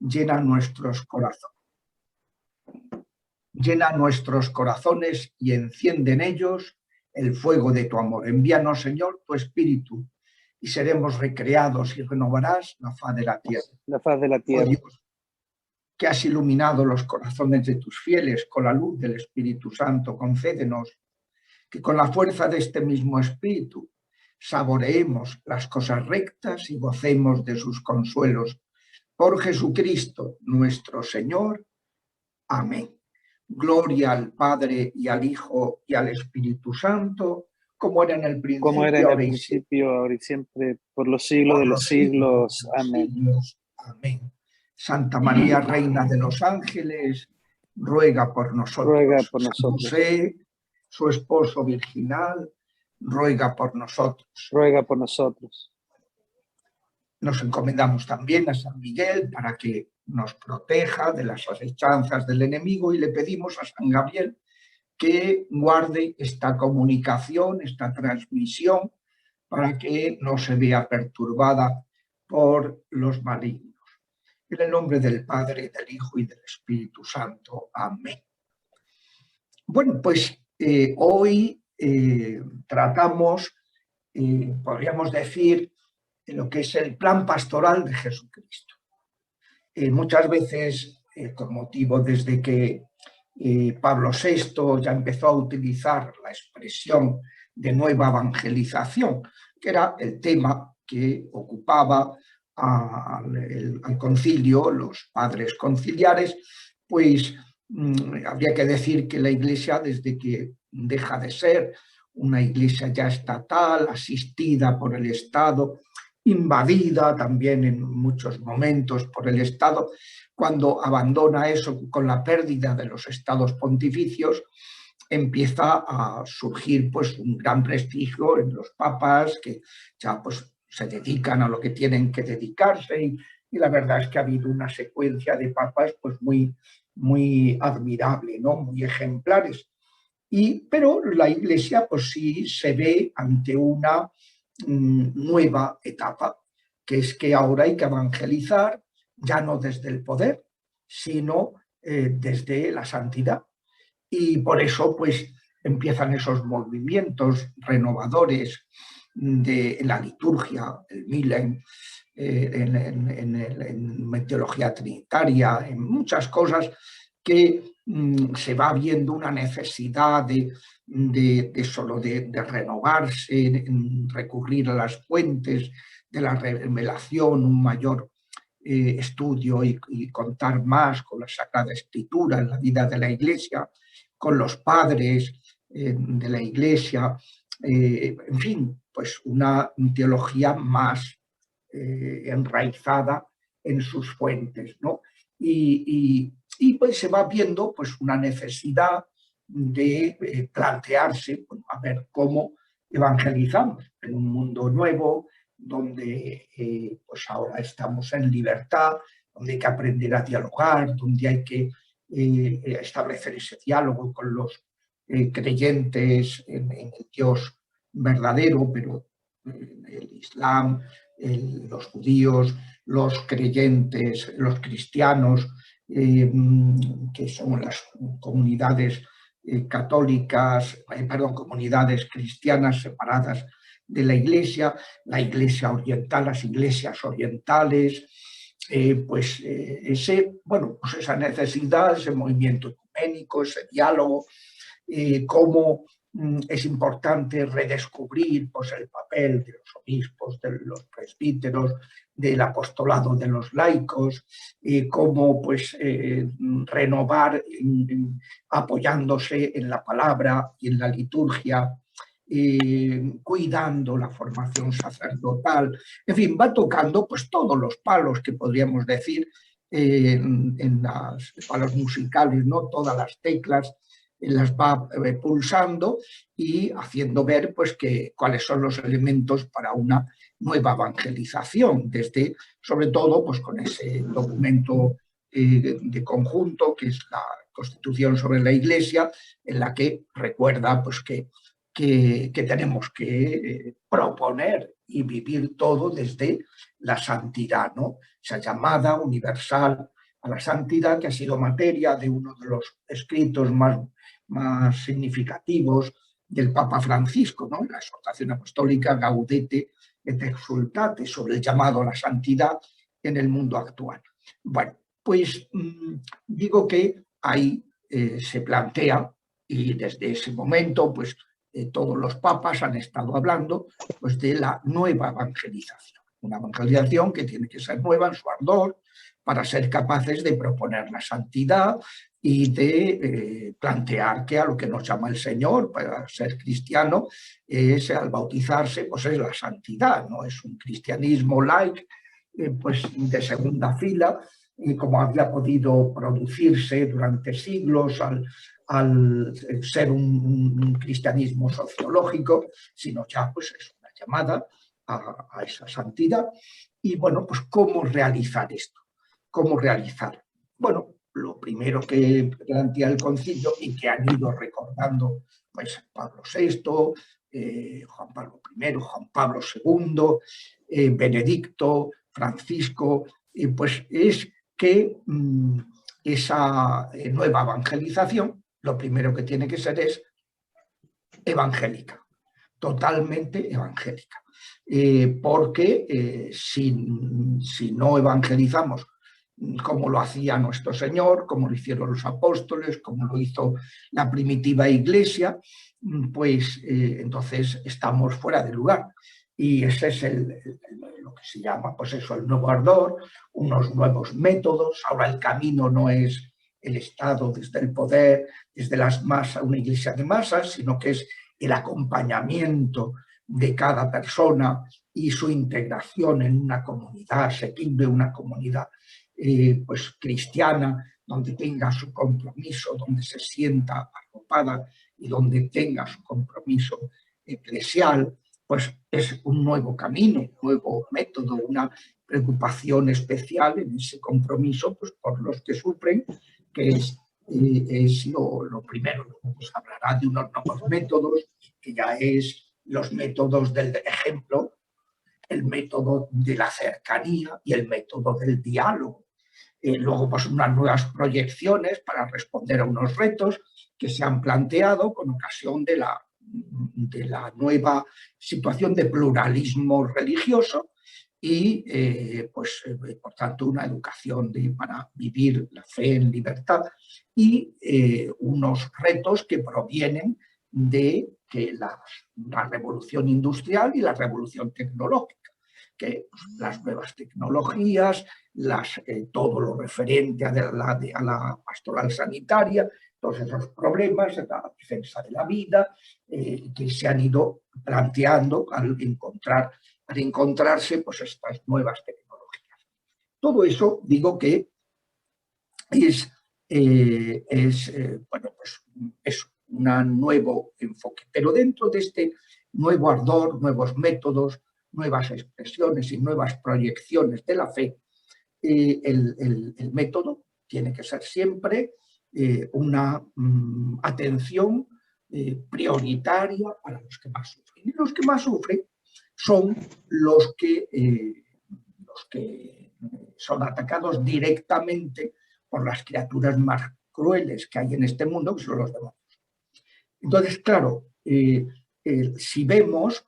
llena nuestros corazones y enciende en ellos el fuego de tu amor. Envíanos, Señor, tu Espíritu, y seremos recreados y renovarás la faz de la tierra. La faz de la tierra. Oh Dios, que has iluminado los corazones de tus fieles con la luz del Espíritu Santo, concédenos que con la fuerza de este mismo Espíritu saboreemos las cosas rectas y gocemos de sus consuelos. Por Jesucristo nuestro Señor. Amén. Gloria al Padre y al Hijo y al Espíritu Santo, como era en el principio, ahora y siempre, por los siglos de los siglos. Amén. Amén. Santa María, Reina de los Ángeles, ruega por nosotros. Ruega por San nosotros. José, su esposo virginal, ruega por nosotros. Ruega por nosotros. Nos encomendamos también a San Miguel para que nos proteja de las acechanzas del enemigo y le pedimos a San Gabriel que guarde esta comunicación, esta transmisión, para que no se vea perturbada por los malignos. En el nombre del Padre, del Hijo y del Espíritu Santo. Amén. Bueno, pues hoy tratamos, podríamos decir, lo que es el plan pastoral de Jesucristo. Muchas veces, con motivo desde que Pablo VI ya empezó a utilizar la expresión de nueva evangelización, que era el tema que ocupaba al concilio, los padres conciliares, pues habría que decir que la Iglesia, desde que deja de ser una Iglesia ya estatal, asistida por el Estado, invadida también en muchos momentos por el Estado, cuando abandona eso con la pérdida de los estados pontificios, empieza a surgir pues un gran prestigio en los papas que ya pues se dedican a lo que tienen que dedicarse y la verdad es que ha habido una secuencia de papas pues muy admirable, ¿no? Muy ejemplares. Pero la Iglesia pues sí se ve ante una nueva etapa, que es que ahora hay que evangelizar ya no desde el poder, sino desde la santidad. Y por eso pues empiezan esos movimientos renovadores de la liturgia, el Milen, en teología trinitaria, en muchas cosas que se va viendo una necesidad de renovarse, recurrir a las fuentes de la revelación, un mayor estudio y contar más con la Sagrada Escritura en la vida de la Iglesia, con los padres de la Iglesia, en fin, pues una teología más enraizada en sus fuentes, ¿no? Y pues se va viendo pues una necesidad de plantearse, bueno, a ver cómo evangelizamos en un mundo nuevo, donde pues ahora estamos en libertad, donde hay que aprender a dialogar, donde hay que establecer ese diálogo con los creyentes en el Dios verdadero, pero el Islam, los judíos, los creyentes, los cristianos, que son las comunidades católicas, comunidades cristianas separadas de la Iglesia oriental, las iglesias orientales, esa necesidad, ese movimiento ecuménico, ese diálogo, cómo es importante redescubrir pues, el papel de los obispos, de los presbíteros, del apostolado de los laicos, cómo pues, renovar apoyándose en la palabra y en la liturgia, cuidando la formación sacerdotal, en fin, va tocando pues, todos los palos que podríamos decir en los palos musicales, ¿no? Todas las teclas las va pulsando y haciendo ver pues, cuáles son los elementos para una nueva evangelización, desde, sobre todo pues, con ese documento de conjunto que es la Constitución sobre la Iglesia, en la que recuerda pues, que tenemos que proponer y vivir todo desde la santidad, ¿no? Esa llamada universal a la santidad, que ha sido materia de uno de los escritos más significativos del Papa Francisco, ¿no? La exhortación apostólica Gaudete et Exsultate, sobre el llamado a la santidad en el mundo actual. Bueno, pues digo que ahí se plantea, y desde ese momento pues todos los papas han estado hablando pues de la nueva evangelización, una evangelización que tiene que ser nueva en su ardor para ser capaces de proponer la santidad y de plantear que a lo que nos llama el Señor para ser cristiano es, al bautizarse, pues es la santidad, no es un cristianismo light, pues de segunda fila, como había podido producirse durante siglos al ser un cristianismo sociológico, sino ya pues es una llamada a esa santidad. Y bueno, pues ¿cómo realizar esto? ¿Cómo realizar? Bueno, lo primero que plantea el concilio y que han ido recordando pues Pablo VI, Juan Pablo I, Juan Pablo II, Benedicto, Francisco, pues es que esa nueva evangelización, lo primero que tiene que ser es evangélica, totalmente evangélica. Porque si no evangelizamos como lo hacía nuestro Señor, como lo hicieron los apóstoles, como lo hizo la primitiva iglesia, pues entonces estamos fuera de lugar. Y ese es lo que se llama, pues eso, el nuevo ardor, unos nuevos métodos. Ahora el camino no es el Estado desde el poder, desde las masas, una iglesia de masas, sino que es el acompañamiento de cada persona y su integración en una comunidad asequible, una comunidad pues cristiana, donde tenga su compromiso, donde se sienta arropada y donde tenga su compromiso eclesial, pues es un nuevo camino, un nuevo método, una preocupación especial en ese compromiso pues, por los que sufren, que es lo primero. Luego pues, hablará de unos nuevos métodos, que ya es los métodos del ejemplo, el método de la cercanía y el método del diálogo. Luego, pues unas nuevas proyecciones para responder a unos retos que se han planteado con ocasión de la nueva situación de pluralismo religioso y, por tanto, una educación para vivir la fe en libertad y unos retos que provienen de que la revolución industrial y la revolución tecnológica, que las nuevas tecnologías, todo lo referente a la pastoral sanitaria, todos esos problemas de la defensa de la vida, que se han ido planteando al encontrarse pues, estas nuevas tecnologías. Todo eso, digo que es un nuevo enfoque. Pero dentro de este nuevo ardor, nuevos métodos, nuevas expresiones y nuevas proyecciones de la fe, el método tiene que ser siempre una atención prioritaria para los que más sufren. Y los que más sufren son los que son atacados directamente por las criaturas más crueles que hay en este mundo, que son los demonios. Entonces, claro, si vemos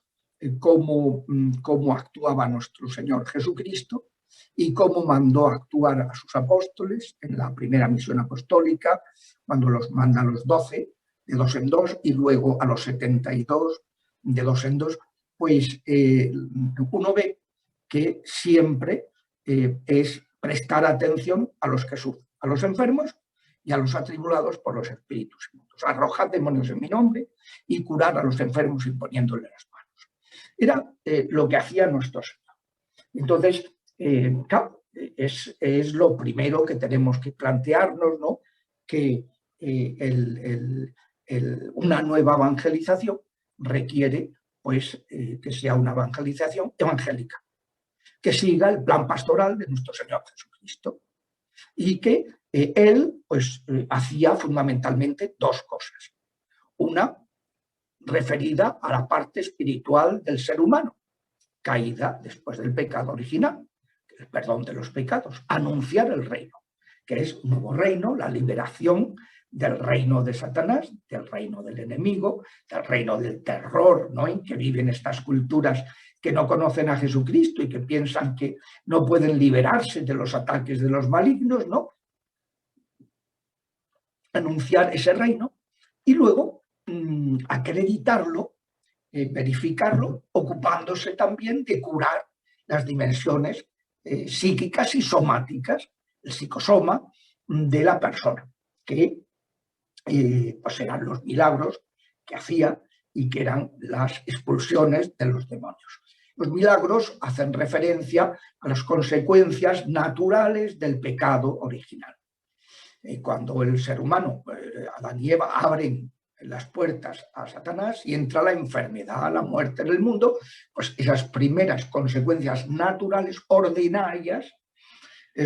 cómo actuaba nuestro Señor Jesucristo y cómo mandó actuar a sus apóstoles en la primera misión apostólica, cuando los manda a los 12, de 2 en 2, y luego a los 72, de 2 en 2, pues uno ve que siempre es prestar atención a los que sufren, a los enfermos y a los atribulados por los espíritus inmundos. Arrojad demonios en mi nombre y curar a los enfermos imponiéndole las manos. Era lo que hacía nuestro Señor. Entonces, claro, es lo primero que tenemos que plantearnos, ¿no? Que una nueva evangelización requiere pues, que sea una evangelización evangélica, que siga el plan pastoral de nuestro Señor Jesucristo y que él pues, hacía fundamentalmente dos cosas. Una referida a la parte espiritual del ser humano, caída después del pecado original, el perdón de los pecados, anunciar el reino. que es un nuevo reino, la liberación del reino de Satanás, del reino del enemigo, del reino del terror, ¿no? En que viven estas culturas que no conocen a Jesucristo y que piensan que no pueden liberarse de los ataques de los malignos, ¿no? Anunciar ese reino y luego acreditarlo, verificarlo, ocupándose también de curar las dimensiones psíquicas y somáticas, el psicosoma de la persona, que pues eran los milagros que hacía y que eran las expulsiones de los demonios. Los milagros hacen referencia a las consecuencias naturales del pecado original. Cuando el ser humano, Adán y Eva, abren las puertas a Satanás y entra la enfermedad, la muerte en el mundo, pues esas primeras consecuencias naturales, ordinarias,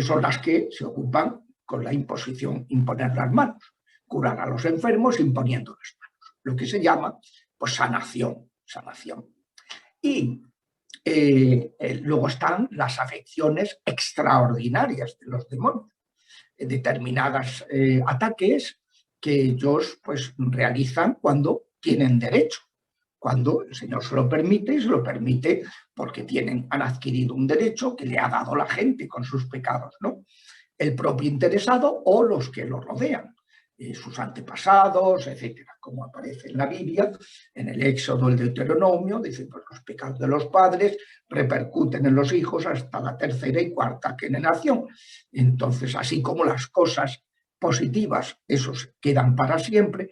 son las que se ocupan con la imposición, imponer las manos, curar a los enfermos imponiendo las manos, lo que se llama pues sanación. Y luego están las afecciones extraordinarias de los demonios, determinados ataques que ellos pues realizan cuando tienen derecho, cuando el Señor se lo permite, y se lo permite porque han adquirido un derecho que le ha dado la gente con sus pecados, ¿no? El propio interesado o los que lo rodean, sus antepasados, etcétera, como aparece en la Biblia, en el Éxodo, el Deuteronomio, dicen que los pecados de los padres repercuten en los hijos hasta la tercera y cuarta generación. Entonces, así como las cosas positivas, esos quedan para siempre,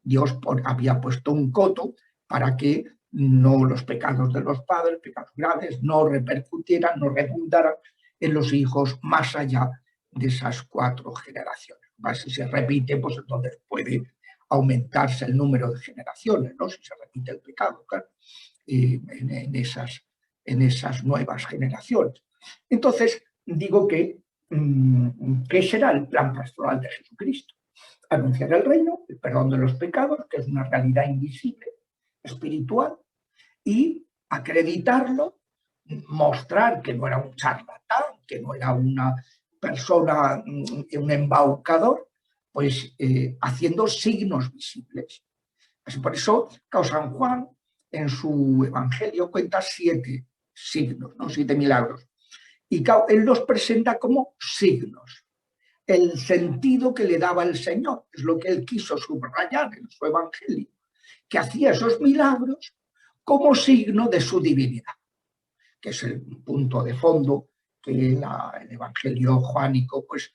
Dios había puesto un coto para que no los pecados de los padres, pecados graves, no repercutieran, no redundaran en los hijos más allá de esas 4 generaciones. Si se repite, pues entonces puede aumentarse el número de generaciones, ¿no? Si se repite el pecado, claro, en esas nuevas generaciones. Entonces, digo que ¿qué será el plan pastoral de Jesucristo? Anunciar el reino, el perdón de los pecados, que es una realidad invisible, espiritual, y acreditarlo, mostrar que no era un charlatán, que no era una persona, un embaucador, pues haciendo signos visibles. Así por eso, San Juan en su evangelio cuenta 7 signos, ¿no? 7 milagros. Y él los presenta como signos. El sentido que le daba el Señor, es lo que él quiso subrayar en su evangelio, que hacía esos milagros como signo de su divinidad, que es el punto de fondo que el evangelio juánico pues,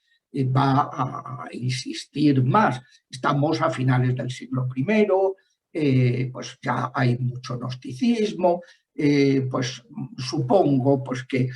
va a insistir más. Estamos a finales del siglo I, pues ya hay mucho gnosticismo, pues supongo pues, que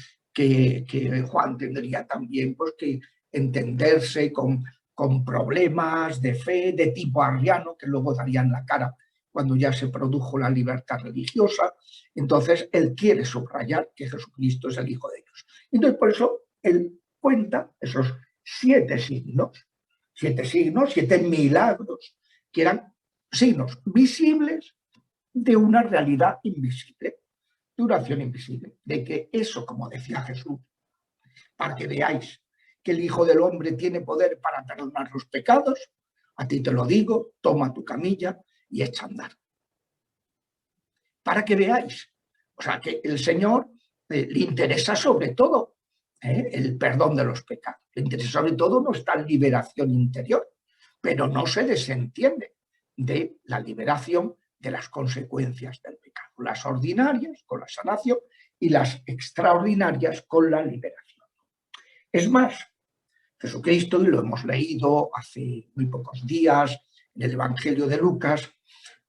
Juan tendría también pues, que entenderse con problemas de fe de tipo arriano que luego darían la cara cuando ya se produjo la libertad religiosa. Entonces él quiere subrayar que Jesucristo es el Hijo de Dios. Entonces por eso él cuenta esos 7 signos, 7 milagros, que eran signos visibles de una realidad invisible, de una acción invisible, de que eso, como decía Jesús, para que veáis que el Hijo del Hombre tiene poder para perdonar los pecados, a ti te lo digo, toma tu camilla y echa a andar. Para que veáis. O sea, que el Señor le interesa sobre todo el perdón de los pecados. Le interesa sobre todo nuestra liberación interior, pero no se desentiende de la liberación de las consecuencias del pecado. Las ordinarias con la sanación y las extraordinarias con la liberación. Es más, Jesucristo, y lo hemos leído hace muy pocos días en el Evangelio de Lucas,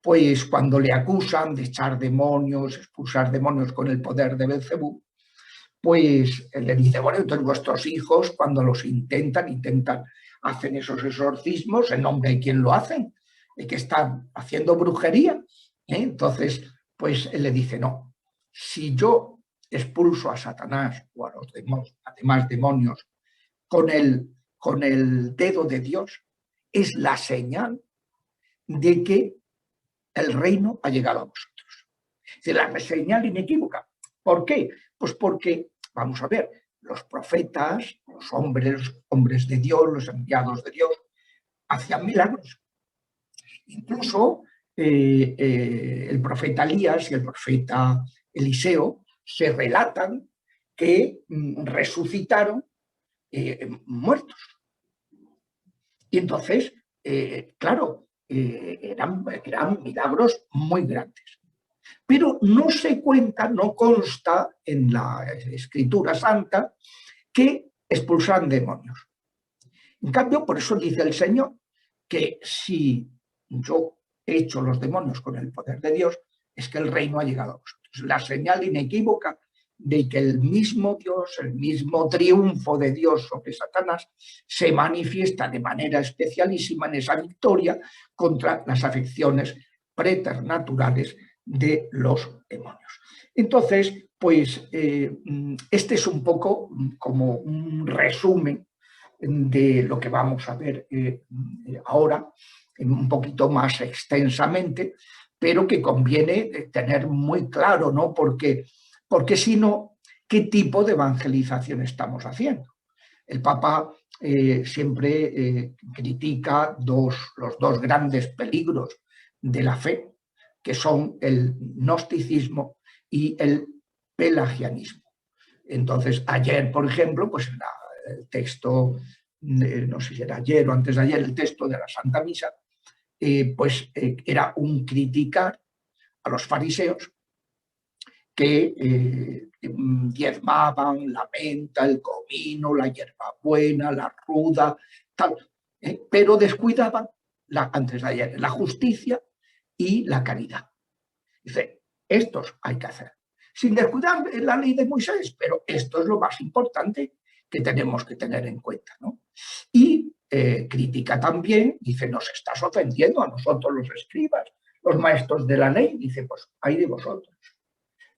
pues cuando le acusan de echar demonios, expulsar demonios con el poder de Belcebú, pues él le dice, bueno, entonces vuestros hijos cuando los intentan, hacen esos exorcismos, ¿en nombre de quién lo hacen? ¿De que están haciendo brujería? Entonces, pues él le dice, no, si yo expulso a Satanás o a los demás demonios con el dedo de Dios, es la señal de que el reino ha llegado a vosotros. Es la señal inequívoca. ¿Por qué? Pues porque, vamos a ver, los profetas, los hombres de Dios, los enviados de Dios, hacían milagros. Incluso el profeta Elías y el profeta Eliseo se relatan que resucitaron muertos. Y entonces, claro, eran milagros muy grandes. Pero no se cuenta, no consta en la Escritura Santa que expulsaran demonios. En cambio, por eso dice el Señor que si yo echo los demonios con el poder de Dios, es que el reino ha llegado a vosotros. La señal inequívoca de que el mismo Dios, el mismo triunfo de Dios sobre Satanás se manifiesta de manera especialísima en esa victoria contra las afecciones preternaturales de los demonios. Entonces, pues este es un poco como un resumen de lo que vamos a ver ahora, un poquito más extensamente, pero que conviene tener muy claro, ¿no? Porque si no, ¿qué tipo de evangelización estamos haciendo? El Papa siempre critica los dos grandes peligros de la fe, que son el gnosticismo y el pelagianismo. Entonces, ayer, por ejemplo, pues el texto, no sé si era ayer o antes de ayer, el texto de la Santa Misa, era un criticar a los fariseos que diezmaban la menta, el comino, la hierbabuena, la ruda, tal, pero descuidaban, antes de ayer, la justicia y la caridad. Dice, estos hay que hacer, sin descuidar la ley de Moisés, pero esto es lo más importante que tenemos que tener en cuenta, ¿no? Y critica también, dice, nos estás ofendiendo a nosotros los escribas, los maestros de la ley. Dice, pues hay de vosotros,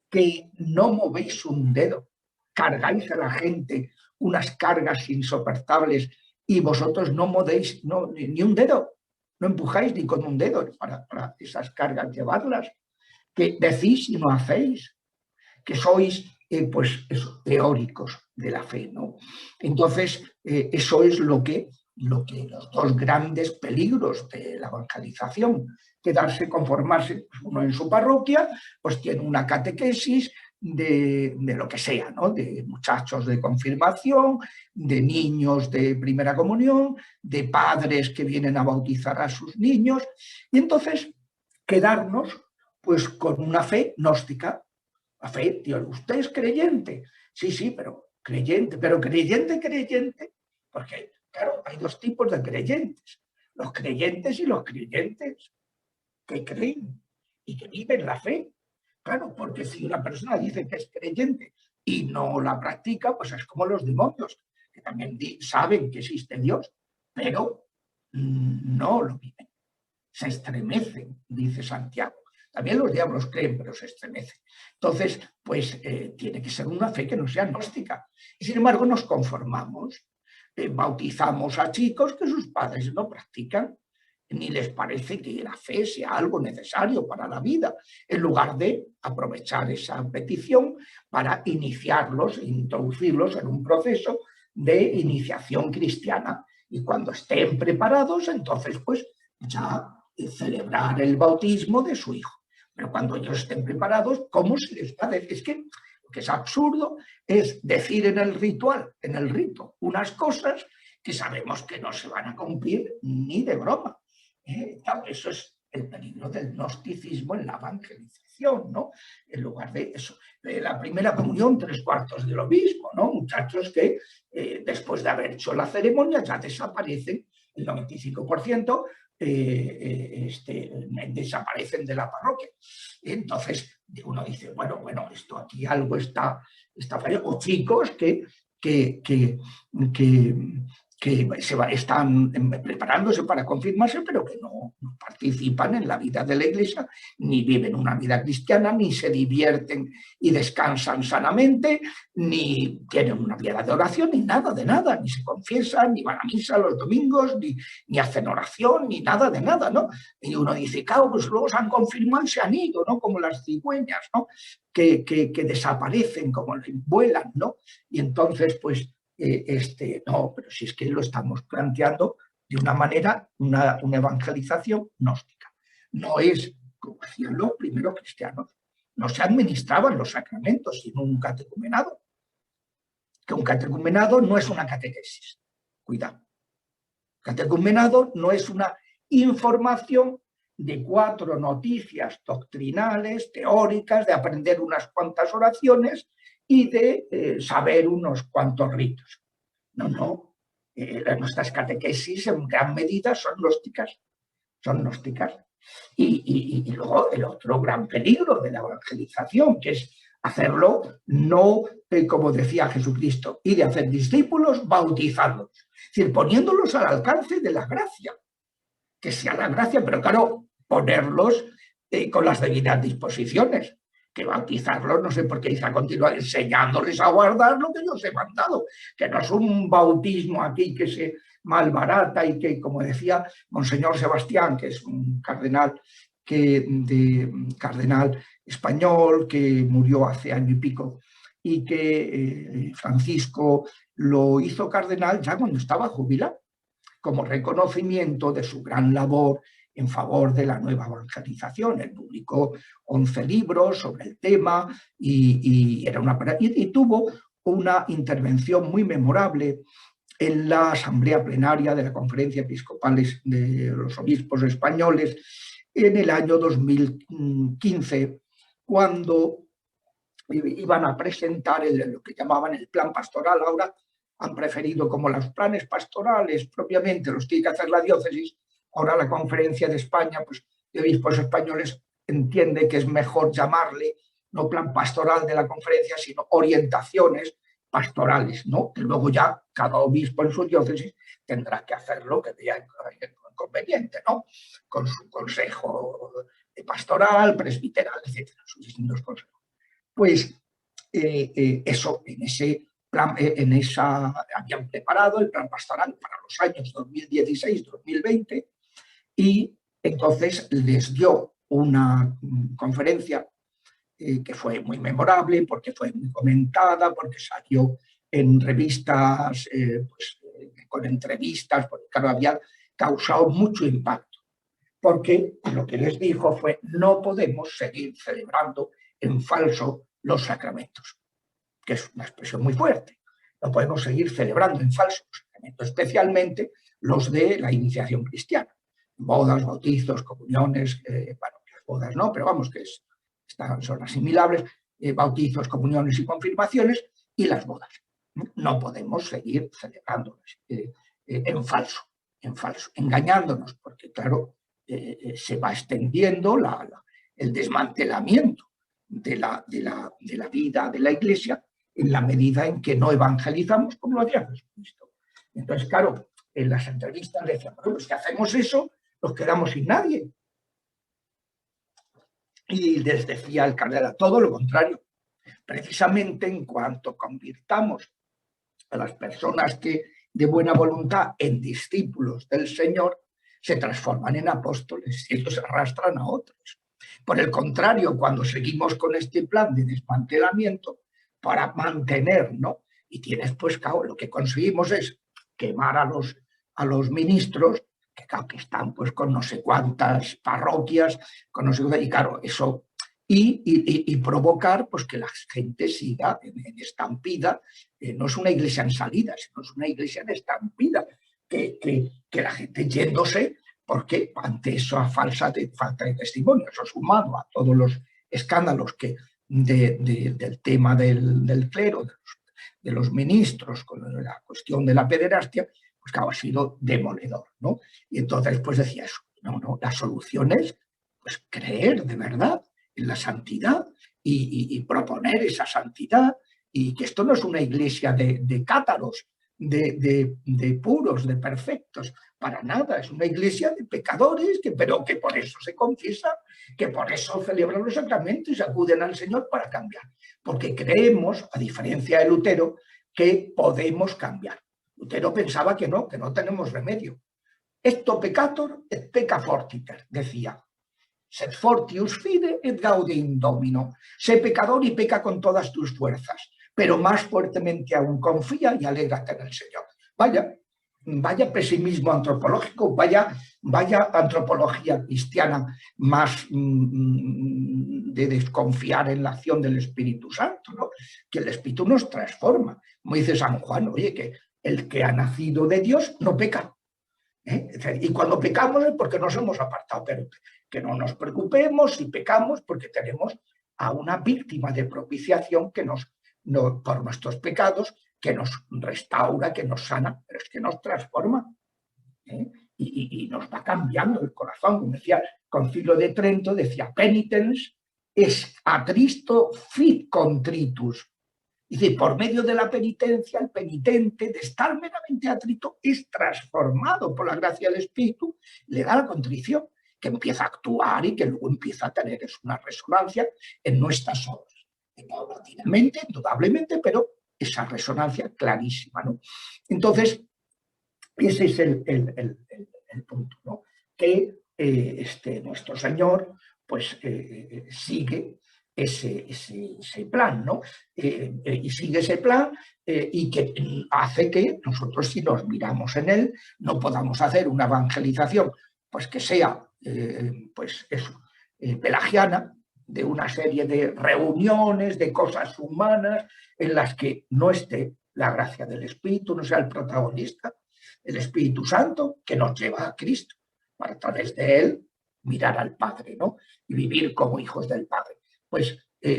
que no movéis un dedo, cargáis a la gente unas cargas insoportables y vosotros no movéis ni un dedo, no empujáis ni con un dedo para esas cargas llevarlas, que decís y no hacéis, que sois pues eso, teóricos de la fe, ¿no? Entonces, eso es lo que los dos grandes peligros de la evangelización, quedarse, conformarse, pues uno en su parroquia, pues tiene una catequesis de lo que sea, ¿no? De muchachos de confirmación, de niños de primera comunión, de padres que vienen a bautizar a sus niños, y entonces quedarnos pues con una fe gnóstica. La fe, tío, ¿usted es creyente? Sí, sí, pero creyente, porque claro, hay dos tipos de creyentes, los creyentes y los creyentes que creen y que viven la fe. Claro, porque si una persona dice que es creyente y no la practica, pues es como los demonios, que también saben que existe Dios, pero no lo viven. Se estremecen, dice Santiago. También los diablos creen, pero se estremecen. Entonces, pues tiene que ser una fe que no sea gnóstica. Y sin embargo nos conformamos. Bautizamos a chicos que sus padres no practican, ni les parece que la fe sea algo necesario para la vida, en lugar de aprovechar esa petición para iniciarlos, introducirlos en un proceso de iniciación cristiana. Y cuando estén preparados, entonces pues ya celebrar el bautismo de su hijo. Pero cuando ellos estén preparados, ¿cómo se les va a decir? Es que lo que es absurdo es decir en el ritual, en el rito, unas cosas que sabemos que no se van a cumplir ni de broma. Eso es el peligro del gnosticismo en la evangelización, ¿no? En lugar de eso, de la primera comunión, 3/4 de lo mismo, ¿no? Muchachos que después de haber hecho la ceremonia ya desaparecen, el 95%, desaparecen de la parroquia. Entonces uno dice, bueno, esto aquí algo está fallando. O chicos que que están preparándose para confirmarse, pero que no participan en la vida de la Iglesia, ni viven una vida cristiana, ni se divierten y descansan sanamente, ni tienen una vida de oración, ni nada de nada, ni se confiesan, ni van a misa los domingos, ni hacen oración, ni nada de nada, ¿no? Y uno dice, claro, pues luego se han confirmado y se han ido, ¿no? Como las cigüeñas, ¿no? Que desaparecen, como vuelan, ¿no? Y entonces, pues, no, pero si es que lo estamos planteando de una manera, una evangelización gnóstica. No es, como hacían los primeros cristianos, no se administraban los sacramentos sino un catecumenado. Que un catecumenado no es una catequesis. Cuidado. Catecumenado no es una información de 4 noticias doctrinales, teóricas, de aprender unas cuantas oraciones y de saber unos cuantos ritos. No, no. Nuestras catequesis en gran medida son gnósticas. Son gnósticas. Y luego el otro gran peligro de la evangelización, que es hacerlo no, como decía Jesucristo, y de hacer discípulos, bautizarlos. Es decir, poniéndolos al alcance de la gracia. Que sea la gracia, pero claro, ponerlos con las debidas disposiciones. Que bautizarlos, no sé por qué dice a continuar, enseñándoles a guardar lo que yo os he mandado, que no es un bautismo aquí que se malbarata y que, como decía Monseñor Sebastián, que es un cardenal, cardenal español que murió hace año y pico, y que Francisco lo hizo cardenal ya cuando estaba jubilado, como reconocimiento de su gran labor en favor de la nueva evangelización. Él publicó 11 libros sobre el tema y tuvo una intervención muy memorable en la asamblea plenaria de la Conferencia Episcopal de los Obispos Españoles en el año 2015, cuando iban a presentar lo que llamaban el plan pastoral. Ahora han preferido, como los planes pastorales propiamente los tiene que hacer la diócesis, ahora la Conferencia de España, pues, de Obispos Españoles, entiende que es mejor llamarle no plan pastoral de la conferencia, sino orientaciones pastorales, ¿no? Que luego ya cada obispo en su diócesis tendrá que hacer lo que vea conveniente, ¿no? Con su consejo pastoral, presbiteral, etcétera, sus distintos consejos. Pues eso, habían preparado el plan pastoral para los años 2016-2020 y entonces les dio una conferencia que fue muy memorable porque fue muy comentada, porque salió en revistas, con entrevistas, porque claro, había causado mucho impacto. Porque lo que les dijo fue: no podemos seguir celebrando en falso los sacramentos, que es una expresión muy fuerte. No podemos seguir celebrando en falso los sacramentos, especialmente los de la iniciación cristiana. Bodas, bautizos, comuniones, bueno, las bodas no, pero vamos, que son asimilables, bautizos, comuniones y confirmaciones, y las bodas. No podemos seguir celebrándolas en falso, engañándonos, porque claro, se va extendiendo el desmantelamiento de la vida de la Iglesia en la medida en que no evangelizamos como lo hacía Jesucristo. Entonces, claro, en las entrevistas le decían: bueno, pues que hacemos eso, nos quedamos sin nadie. Y les decía el cardenal todo lo contrario. Precisamente en cuanto convirtamos a las personas que de buena voluntad en discípulos del Señor, se transforman en apóstoles y ellos arrastran a otros. Por el contrario, cuando seguimos con este plan de desmantelamiento para mantener, ¿no? Y tienes, pues, claro, lo que conseguimos es quemar a los ministros, que, claro, que están pues con no sé cuántas parroquias, con no sé cuántas, y claro, eso, y provocar pues que la gente siga en estampida. No es una iglesia en salida, sino es una iglesia en estampida, que la gente yéndose, porque ante esa falta de testimonio, eso sumado a todos los escándalos del tema del clero, de los ministros, con la cuestión de la pederastia, pues claro, ha sido demoledor, ¿no? Y entonces pues decía eso: no, la solución es pues creer de verdad en la santidad y proponer esa santidad, y que esto no es una iglesia de cátaros, de puros, de perfectos, para nada. Es una iglesia de pecadores, pero que por eso se confiesa, que por eso celebran los sacramentos y acuden al Señor para cambiar. Porque creemos, a diferencia de Lutero, que podemos cambiar. Lutero pensaba que no tenemos remedio. Esto peccator et pecca fortiter, decía. Sed fortius fide et gaudein domino. Sé pecador y peca con todas tus fuerzas, pero más fuertemente aún confía y alégrate en el Señor. Vaya pesimismo antropológico, vaya antropología cristiana más de desconfiar en la acción del Espíritu Santo, ¿no? Que el Espíritu nos transforma. Como dice San Juan, oye, que el que ha nacido de Dios no peca. Y cuando pecamos es porque nos hemos apartado, pero que no nos preocupemos si pecamos, porque tenemos a una víctima de propiciación que por nuestros pecados, que nos restaura, que nos sana, pero es que nos transforma, y nos va cambiando el corazón. Como decía el Concilio de Trento, decía penitens es atristo fit contritus. Dice, por medio de la penitencia, el penitente, de estar meramente atrito, es transformado por la gracia del Espíritu, le da la contrición, que empieza a actuar y que luego empieza a tener una resonancia en nuestras obras. Y paulatinamente, indudablemente, pero esa resonancia clarísima, ¿no? Entonces, ese es el punto, ¿no? Que nuestro Señor pues sigue ese plan, ¿no? Y sigue ese plan y que hace que nosotros, si nos miramos en él, no podamos hacer una evangelización pues que sea pues eso, pelagiana, de una serie de reuniones, de cosas humanas en las que no esté la gracia del Espíritu, no sea el protagonista, el Espíritu Santo, que nos lleva a Cristo, para a través de él mirar al Padre, ¿no? Y vivir como hijos del Padre. Pues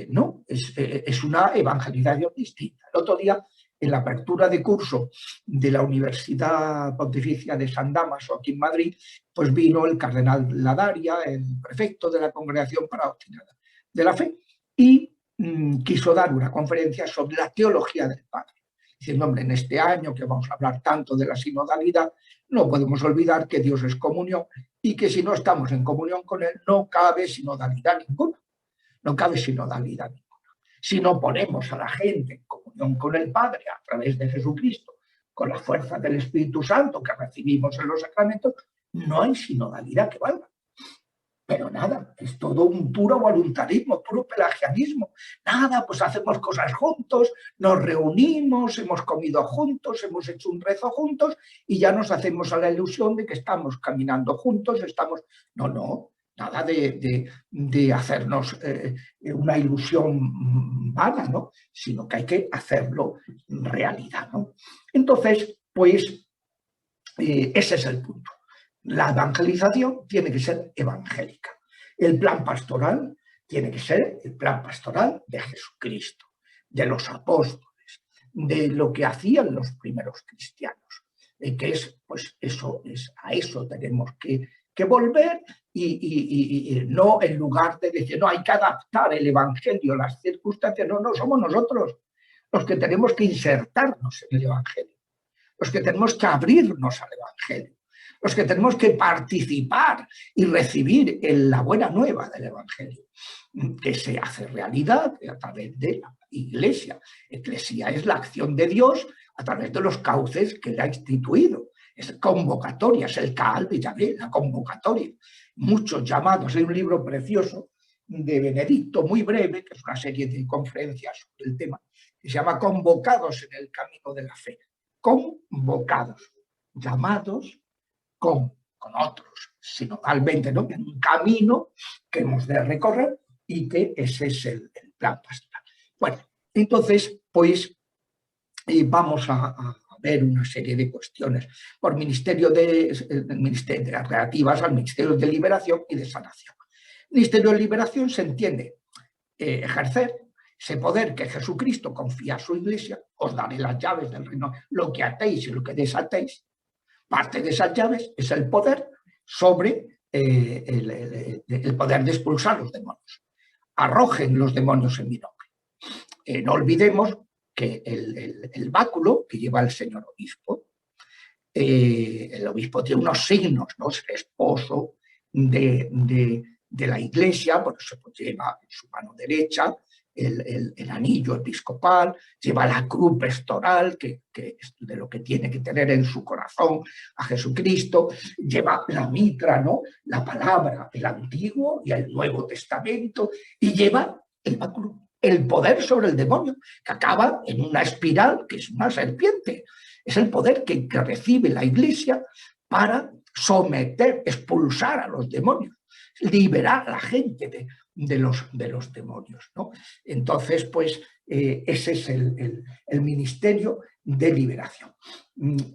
no, es una evangelización distinta. El otro día, en la apertura de curso de la Universidad Pontificia de San Dámaso, aquí en Madrid, pues vino el cardenal Ladaria, el prefecto de la Congregación para la Doctrina de la Fe, y quiso dar una conferencia sobre la teología del Padre. Diciendo, hombre, en este año que vamos a hablar tanto de la sinodalidad, no podemos olvidar que Dios es comunión y que si no estamos en comunión con Él, no cabe sinodalidad ninguna. No cabe sinodalidad ninguna. Si no ponemos a la gente en comunión con el Padre a través de Jesucristo, con la fuerza del Espíritu Santo que recibimos en los sacramentos, no hay sinodalidad que valga. Pero nada, es todo un puro voluntarismo, puro pelagianismo. Nada, pues hacemos cosas juntos, nos reunimos, hemos comido juntos, hemos hecho un rezo juntos y ya nos hacemos a la ilusión de que estamos caminando juntos, estamos... No, nada de hacernos una ilusión vana, ¿no? Sino que hay que hacerlo realidad, ¿no? Entonces, pues, ese es el punto. La evangelización tiene que ser evangélica. El plan pastoral tiene que ser el plan pastoral de Jesucristo, de los apóstoles, de lo que hacían los primeros cristianos. Que es, pues eso, a eso tenemos que volver y no en lugar de decir, no, hay que adaptar el evangelio a las circunstancias. No, somos nosotros los que tenemos que insertarnos en el evangelio, los que tenemos que abrirnos al evangelio, los que tenemos que participar y recibir en la buena nueva del Evangelio, que se hace realidad a través de la Iglesia. Eclesia es la acción de Dios a través de los cauces que Él ha instituido. Es convocatoria, es el Kaal de Yahvé, la convocatoria. Muchos llamados. Hay un libro precioso de Benedicto, muy breve, que es una serie de conferencias sobre el tema, que se llama Convocados en el camino de la fe. Convocados, llamados con otros, sinodalmente, ¿no? En un camino que hemos de recorrer y que ese es el plan pastoral. Bueno, entonces, pues vamos a ver una serie de cuestiones por relativas al ministerio de liberación y de sanación. Ministerio de liberación se entiende ejercer ese poder que Jesucristo confía a su iglesia. Os daré las llaves del reino, lo que atéis y lo que desatéis. Parte de esas llaves es el poder sobre el poder de expulsar los demonios. Arrojen los demonios en mi nombre. No olvidemos que el báculo que lleva el señor obispo, el obispo tiene unos signos, ¿no? Es el esposo de la iglesia, por eso pues, lleva en su mano derecha el anillo episcopal, lleva la cruz pastoral, que es de lo que tiene que tener en su corazón a Jesucristo, lleva la mitra, ¿no? La palabra, el Antiguo y el Nuevo Testamento, y lleva el báculo, el poder sobre el demonio, que acaba en una espiral que es una serpiente. Es el poder que recibe la Iglesia para someter, expulsar a los demonios, liberar a la gente de los demonios, ¿no? Entonces, pues, ese es el ministerio de liberación.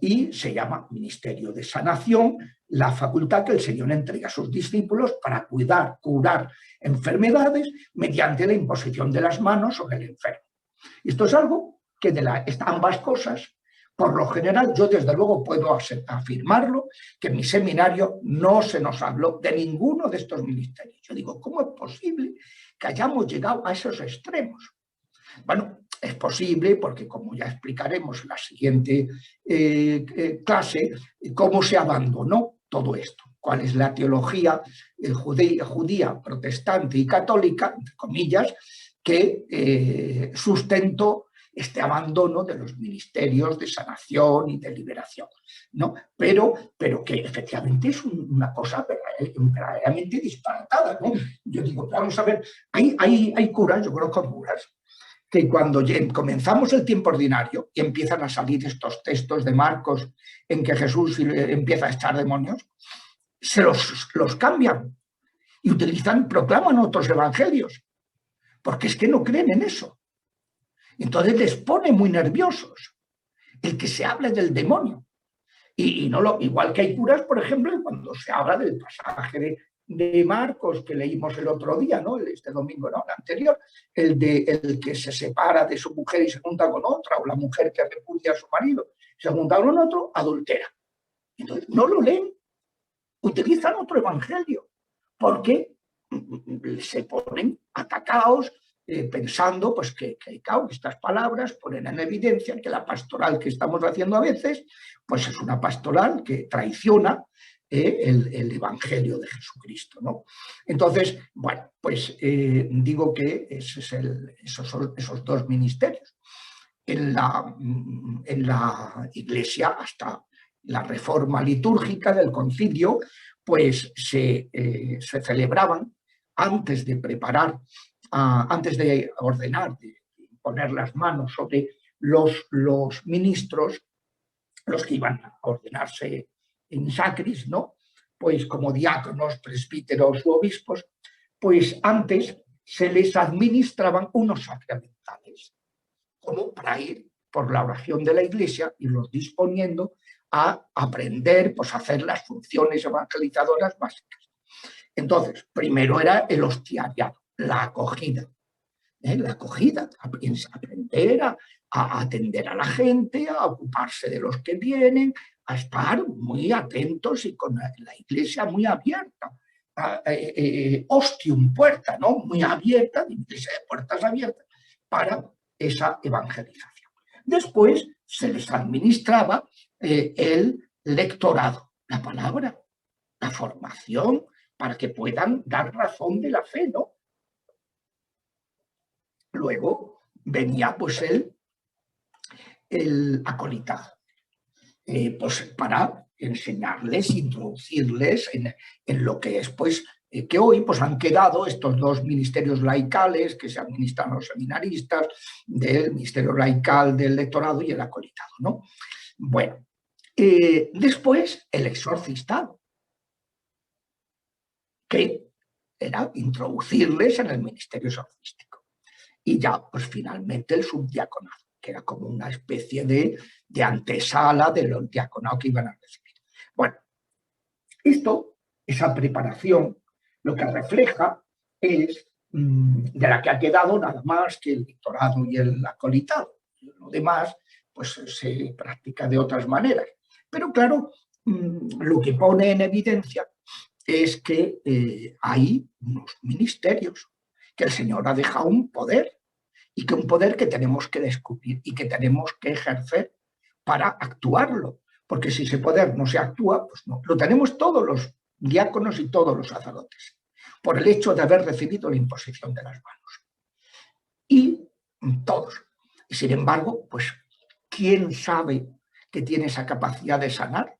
Y se llama ministerio de sanación, la facultad que el Señor entrega a sus discípulos para curar enfermedades mediante la imposición de las manos sobre el enfermo. Esto es algo que ambas cosas, por lo general, yo desde luego puedo afirmarlo, que en mi seminario no se nos habló de ninguno de estos ministerios. Yo digo, ¿cómo es posible que hayamos llegado a esos extremos? Bueno, es posible porque, como ya explicaremos en la siguiente clase, cómo se abandonó todo esto. Cuál es la teología judía, protestante y católica, entre comillas, que sustentó este abandono de los ministerios de sanación y de liberación, ¿no? Pero que efectivamente es una cosa verdaderamente disparatada, ¿no? Yo digo, vamos a ver, hay curas, yo conozco curas, que cuando comenzamos el tiempo ordinario y empiezan a salir estos textos de Marcos en que Jesús empieza a echar demonios, se los cambian y proclaman otros evangelios, porque es que no creen en eso. Entonces les pone muy nerviosos el que se hable del demonio. Y no igual que hay curas, por ejemplo, cuando se habla del pasaje de Marcos que leímos el otro día, ¿no? Este domingo, no, el anterior, el que se separa de su mujer y se junta con otra, o la mujer que repudia a su marido, se junta con otro, adultera. Entonces no lo leen, utilizan otro evangelio, porque se ponen atacados pensando pues, que estas palabras ponen en evidencia que la pastoral que estamos haciendo a veces pues es una pastoral que traiciona el Evangelio de Jesucristo, ¿no? Entonces, bueno, pues digo que esos son esos dos ministerios. En la Iglesia, hasta la reforma litúrgica del concilio, pues se celebraban antes de preparar, antes de ordenar, de poner las manos sobre los ministros, los que iban a ordenarse en sacris, ¿no? Pues como diáconos, presbíteros u obispos, pues antes se les administraban unos sacramentales, como para ir por la oración de la Iglesia, irlos disponiendo a aprender, pues a hacer las funciones evangelizadoras básicas. Entonces, primero era el hostiariado, la acogida. La acogida, aprender a atender a la gente, a ocuparse de los que vienen, a estar muy atentos y con la Iglesia muy abierta. Ostium, puerta, ¿no? Muy abierta, iglesia de puertas abiertas, para esa evangelización. Después se les administraba el lectorado, la palabra, la formación, para que puedan dar razón de la fe, ¿no? Luego venía pues el acolitado, pues para enseñarles, introducirles en lo que es pues que hoy pues han quedado estos dos ministerios laicales que se administran los seminaristas, del ministerio laical del lectorado y el acolitado, ¿no? Bueno, después el exorcistado, que era introducirles en el ministerio exorcístico. Y ya, pues finalmente el subdiaconado, que era como una especie de antesala del diaconado que iban a recibir. Bueno, esa preparación, lo que refleja es de la que ha quedado nada más que el lectorado y el acolitado. Lo demás, pues se practica de otras maneras. Pero claro, lo que pone en evidencia es que hay unos ministerios que el Señor ha dejado un poder y que un poder que tenemos que descubrir y que tenemos que ejercer para actuarlo, porque si ese poder no se actúa, pues no. Lo tenemos todos los diáconos y todos los sacerdotes, por el hecho de haber recibido la imposición de las manos. Y todos. Y sin embargo, pues, ¿quién sabe que tiene esa capacidad de sanar?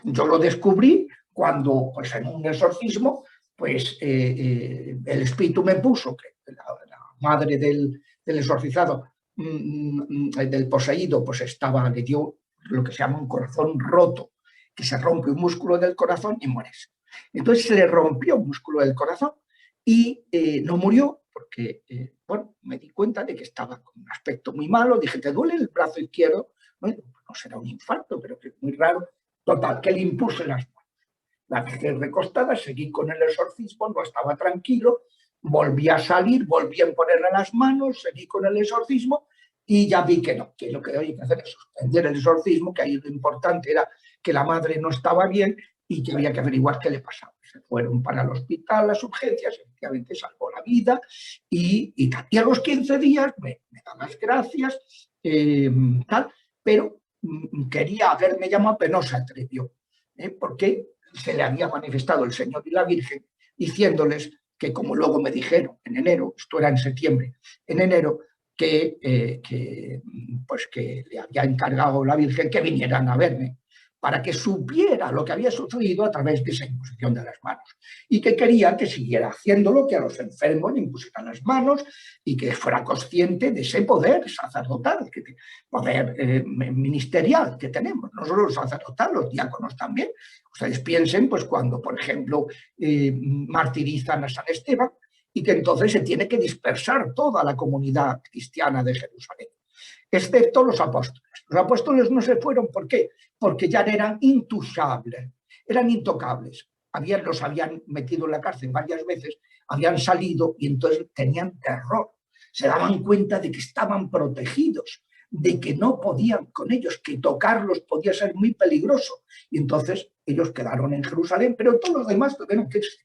Yo lo descubrí cuando, pues, en un exorcismo, pues, el espíritu me puso, que la madre del exorcizado, del poseído, pues le dio lo que se llama un corazón roto, que se rompe un músculo del corazón y mueres. Entonces se le rompió un músculo del corazón y no murió porque, bueno, me di cuenta de que estaba con un aspecto muy malo. Dije, ¿te duele el brazo izquierdo? Bueno, no será un infarto, pero que es muy raro. Total, que le impuse las manos. La dejé recostada, seguí con el exorcismo, no estaba tranquilo, volví a salir, volví a ponerle las manos, seguí con el exorcismo y ya vi que no, que lo que había que hacer es suspender el exorcismo, que ahí lo importante era que la madre no estaba bien y que había que averiguar qué le pasaba. Se fueron para el hospital, las urgencias, efectivamente salvó la vida y a los 15 días me da las gracias, tal, pero quería haberme llamado, pero no se atrevió, porque se le había manifestado el Señor y la Virgen diciéndoles que, como luego me dijeron en enero, esto era en septiembre, en enero, pues que le había encargado la Virgen que vinieran a verme para que supiera lo que había sucedido a través de esa imposición de las manos y que quería que siguiera haciéndolo, que a los enfermos le impusieran las manos y que fuera consciente de ese poder sacerdotal, poder ministerial que tenemos, no solo los sacerdotal, los diáconos también. Ustedes piensen, pues, cuando, por ejemplo, martirizan a San Esteban y que entonces se tiene que dispersar toda la comunidad cristiana de Jerusalén, excepto los apóstoles. Los apóstoles no se fueron, ¿por qué? Porque ya eran intusables, eran intocables. Los habían metido en la cárcel varias veces, habían salido y entonces tenían terror. Se daban cuenta de que estaban protegidos, de que no podían con ellos, que tocarlos podía ser muy peligroso. Y entonces ellos quedaron en Jerusalén, pero todos los demás tuvieron que irse.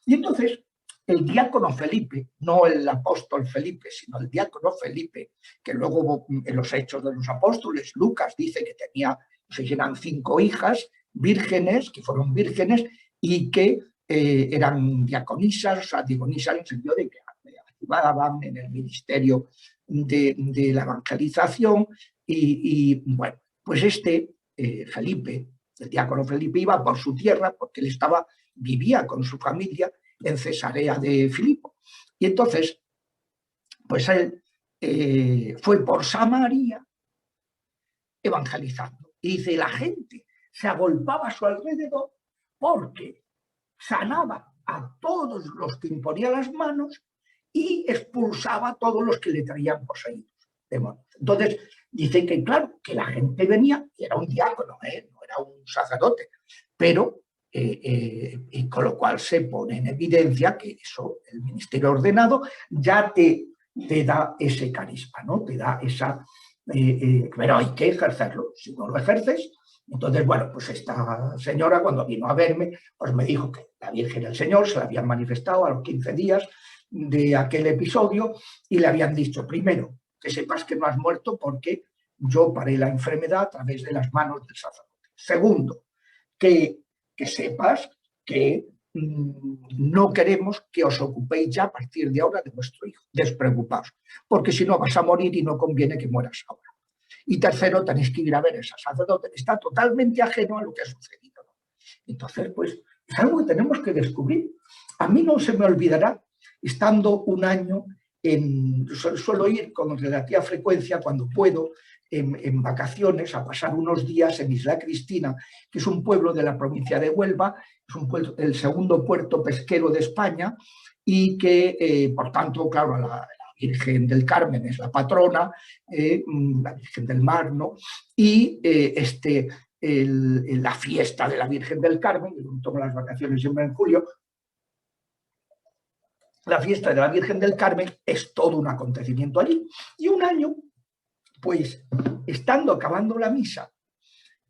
Y entonces el diácono Felipe, no el apóstol Felipe, sino el diácono Felipe, que luego en los Hechos de los Apóstoles, Lucas dice que tenía, no sé si eran 5 hijas vírgenes, que fueron vírgenes y que eran diaconisas, o sea, diaconisas en el sentido de que ayudaban en el ministerio de la evangelización y bueno, pues Felipe, el diácono Felipe, iba por su tierra porque él vivía con su familia en Cesarea de Filipo. Y entonces, pues él fue por Samaria evangelizando. Y dice, la gente se agolpaba a su alrededor porque sanaba a todos los que imponía las manos y expulsaba a todos los que le traían poseídos. Entonces, dice que claro, que la gente venía, y era un diácono, no era un sacerdote, pero y con lo cual se pone en evidencia que eso, el ministerio ordenado, ya te da ese carisma, ¿no? Te da esa... pero hay que ejercerlo. Si no lo ejerces, entonces, bueno, pues esta señora cuando vino a verme, pues me dijo que la Virgen del Señor se la habían manifestado a los 15 días de aquel episodio y le habían dicho, primero, que sepas que no has muerto porque yo paré la enfermedad a través de las manos del sacerdote. Segundo, que sepas que no queremos que os ocupéis ya a partir de ahora de vuestro hijo. Despreocupaos, porque si no vas a morir y no conviene que mueras ahora. Y tercero, tenéis que ir a ver a ese sacerdote, está totalmente ajeno a lo que ha sucedido. Entonces, pues, es algo que tenemos que descubrir. A mí no se me olvidará, estando un año, suelo ir con relativa frecuencia cuando puedo, en vacaciones, a pasar unos días en Isla Cristina, que es un pueblo de la provincia de Huelva, es el segundo puerto pesquero de España y que, por tanto, claro, la Virgen del Carmen es la patrona, la Virgen del Mar, ¿no? Y la fiesta de la Virgen del Carmen, yo tomo las vacaciones siempre en julio, la fiesta de la Virgen del Carmen es todo un acontecimiento allí. Y un año, pues, acabando la misa,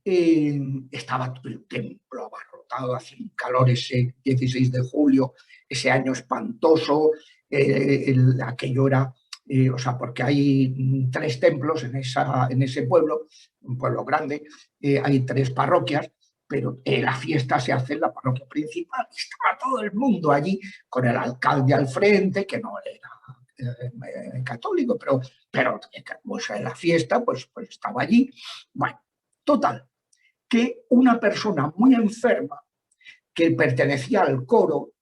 estaba todo el templo abarrotado, hacía un calor ese 16 de julio, ese año espantoso, aquello era o sea, porque hay 3 templos en ese pueblo, un pueblo grande, hay 3 parroquias, pero la fiesta se hace en la parroquia principal. Estaba todo el mundo allí, con el alcalde al frente, que no era católico, pero pues, en la fiesta pues estaba allí. Bueno, total, que una persona muy enferma que pertenecía al coro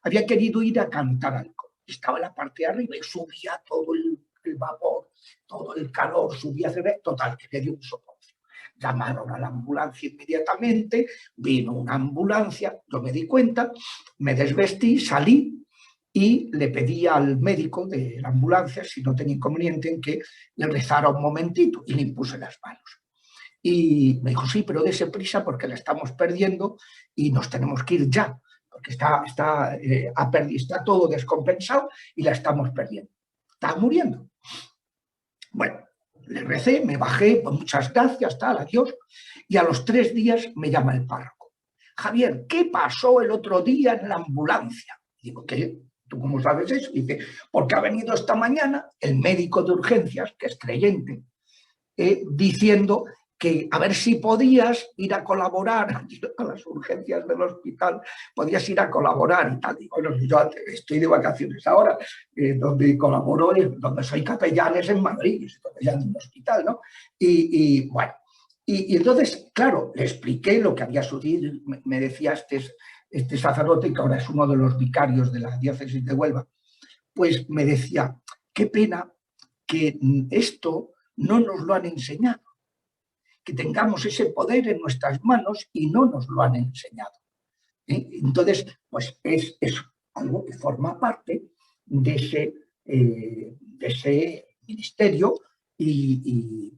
había querido ir a cantar al coro. Estaba en la parte de arriba y subía todo el vapor, todo el calor, subía hacia arriba. Total, que le dio un soponcio. Llamaron a la ambulancia inmediatamente, vino una ambulancia, yo me di cuenta, me desvestí, salí y le pedí al médico de la ambulancia si no tenía inconveniente en que le rezara un momentito y le impuse las manos. Y me dijo, sí, pero dése prisa porque la estamos perdiendo y nos tenemos que ir ya, porque está todo descompensado y la estamos perdiendo. Está muriendo. Bueno, le recé, me bajé, pues muchas gracias, tal, adiós. Y a los 3 días me llama el párroco. Javier, ¿qué pasó el otro día en la ambulancia? Digo, ¿qué? ¿Tú cómo sabes eso? Dice, porque ha venido esta mañana el médico de urgencias, que es creyente, diciendo que a ver si podías ir a colaborar a las urgencias del hospital, podías ir a colaborar y tal. Y bueno, yo estoy de vacaciones ahora, donde colaboro, donde soy capellán es en Madrid, soy capellán de un hospital, ¿no? Y bueno, y entonces, claro, le expliqué lo que había sucedido, me decía este sacerdote, que ahora es uno de los vicarios de la diócesis de Huelva, pues me decía, qué pena que esto no nos lo han enseñado, que tengamos ese poder en nuestras manos y no nos lo han enseñado. Entonces, pues es algo que forma parte de ese ministerio y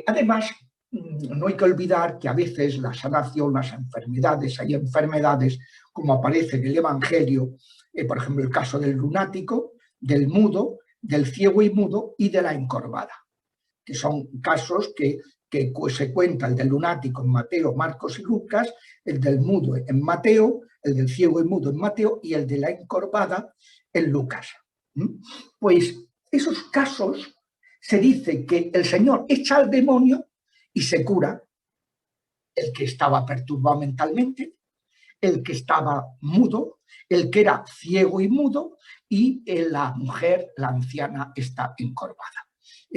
además no hay que olvidar que a veces la sanación, las enfermedades, hay enfermedades como aparece en el Evangelio, por ejemplo el caso del lunático, del mudo, del ciego y mudo y de la encorvada, que son casos que se cuenta, el del lunático en Mateo, Marcos y Lucas, el del mudo en Mateo, el del ciego y mudo en Mateo y el de la encorvada en Lucas. Pues esos casos se dice que el Señor echa al demonio y se cura el que estaba perturbado mentalmente, el que estaba mudo, el que era ciego y mudo y la mujer, la anciana, está encorvada.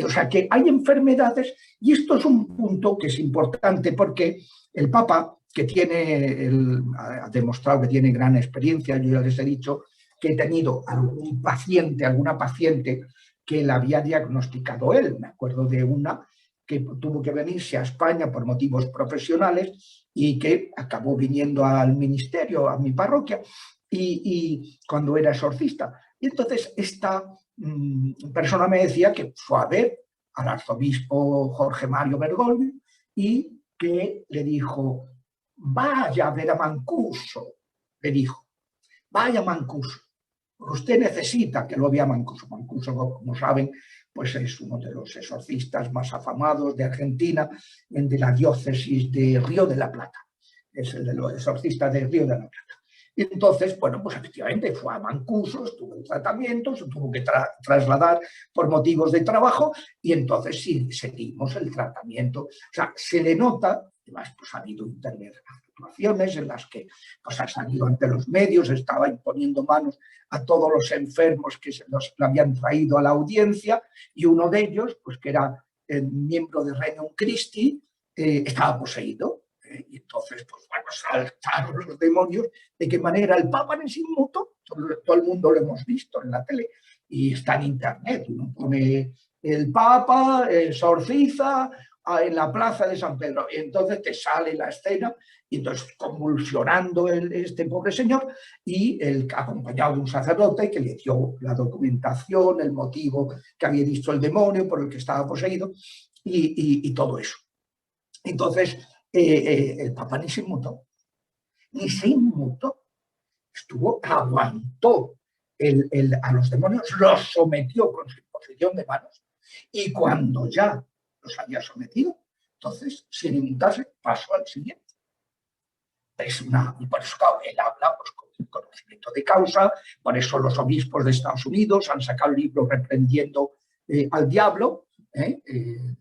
O sea que hay enfermedades y esto es un punto que es importante porque el Papa, que ha demostrado que tiene gran experiencia, yo ya les he dicho que he tenido alguna paciente que la había diagnosticado él, me acuerdo de una que tuvo que venirse a España por motivos profesionales y que acabó viniendo al ministerio, a mi parroquia, y cuando era exorcista. Y entonces esta persona me decía que fue a ver al arzobispo Jorge Mario Bergoglio y que le dijo, vaya a ver a Mancuso, le dijo, vaya a Mancuso, usted necesita que lo vea Mancuso. Mancuso, como saben, pues es uno de los exorcistas más afamados de Argentina, de la diócesis de Río de la Plata, es el de los exorcistas de Río de la Plata. Y entonces, bueno, pues efectivamente fue a Mancuso, estuvo en tratamiento, se tuvo que trasladar por motivos de trabajo y entonces sí, seguimos el tratamiento. O sea, se le nota, además pues ha habido actuaciones en las que pues ha salido ante los medios, estaba imponiendo manos a todos los enfermos que se los habían traído a la audiencia y uno de ellos, pues que era el miembro de Regnum Christi, estaba poseído. Y entonces, pues bueno, saltaron los demonios. ¿De qué manera? El Papa en sí muto, todo el mundo lo hemos visto en la tele y está en internet. Uno pone el Papa exorciza en la plaza de San Pedro y entonces te sale la escena y entonces convulsionando este pobre señor y acompañado de un sacerdote que le dio la documentación, el motivo que había visto el demonio por el que estaba poseído y todo eso. Entonces, el Papa ni se inmutó, aguantó a los demonios, los sometió con su imposición de manos y cuando ya los había sometido, entonces, sin inmutarse, pasó al siguiente. Y por eso, claro, él habla pues, con el conocimiento de causa. Por eso los obispos de Estados Unidos han sacado el libro reprendiendo al diablo, en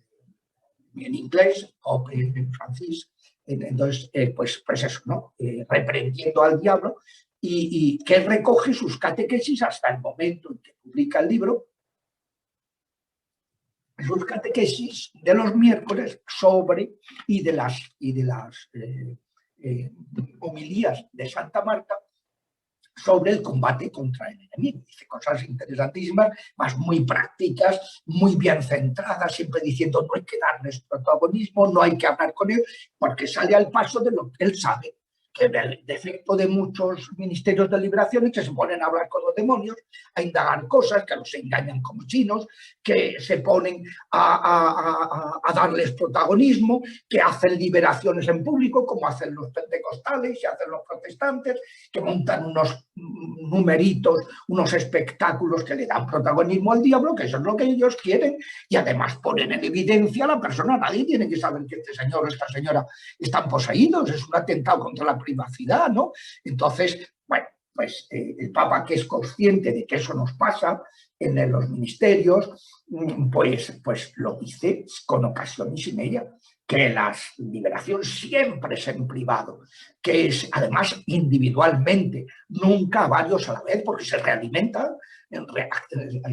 inglés o en francés. Entonces, pues eso, ¿no? Reprendiendo al diablo, y que recoge sus catequesis hasta el momento en que publica el libro, sus catequesis de los miércoles sobre y de las homilías de Santa Marta sobre el combate contra el enemigo. Dice cosas interesantísimas, más muy prácticas, muy bien centradas, siempre diciendo no hay que darles protagonismo, no hay que hablar con él, porque sale al paso de lo que él sabe, que el defecto de muchos ministerios de liberación es que se ponen a hablar con los demonios, a indagar cosas, que los engañan como chinos, que se ponen a darles protagonismo, que hacen liberaciones en público, como hacen los pentecostales y hacen los protestantes, que montan unos numeritos, unos espectáculos que le dan protagonismo al diablo, que eso es lo que ellos quieren, y además ponen en evidencia a la persona. Nadie tiene que saber que este señor o esta señora están poseídos, es un atentado contra la privacidad, ¿no? Entonces, bueno, pues el Papa, que es consciente de que eso nos pasa en los ministerios, pues lo dice con ocasión y sin ella, que la liberación siempre es en privado, que es además individualmente, nunca varios a la vez, porque se realimentan,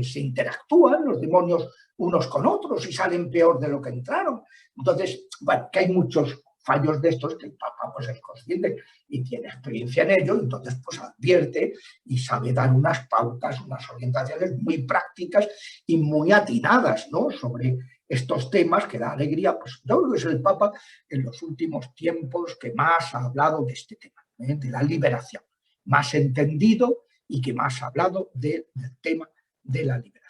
se interactúan los demonios unos con otros y salen peor de lo que entraron. Entonces, bueno, que hay muchos fallos de estos que el Papa pues es consciente y tiene experiencia en ello, entonces pues advierte y sabe dar unas pautas, unas orientaciones muy prácticas y muy atinadas, ¿no?, sobre estos temas, que da alegría. Pues yo creo que es el Papa en los últimos tiempos que más ha hablado de este tema, de la liberación, más entendido y que más ha hablado del tema de la liberación.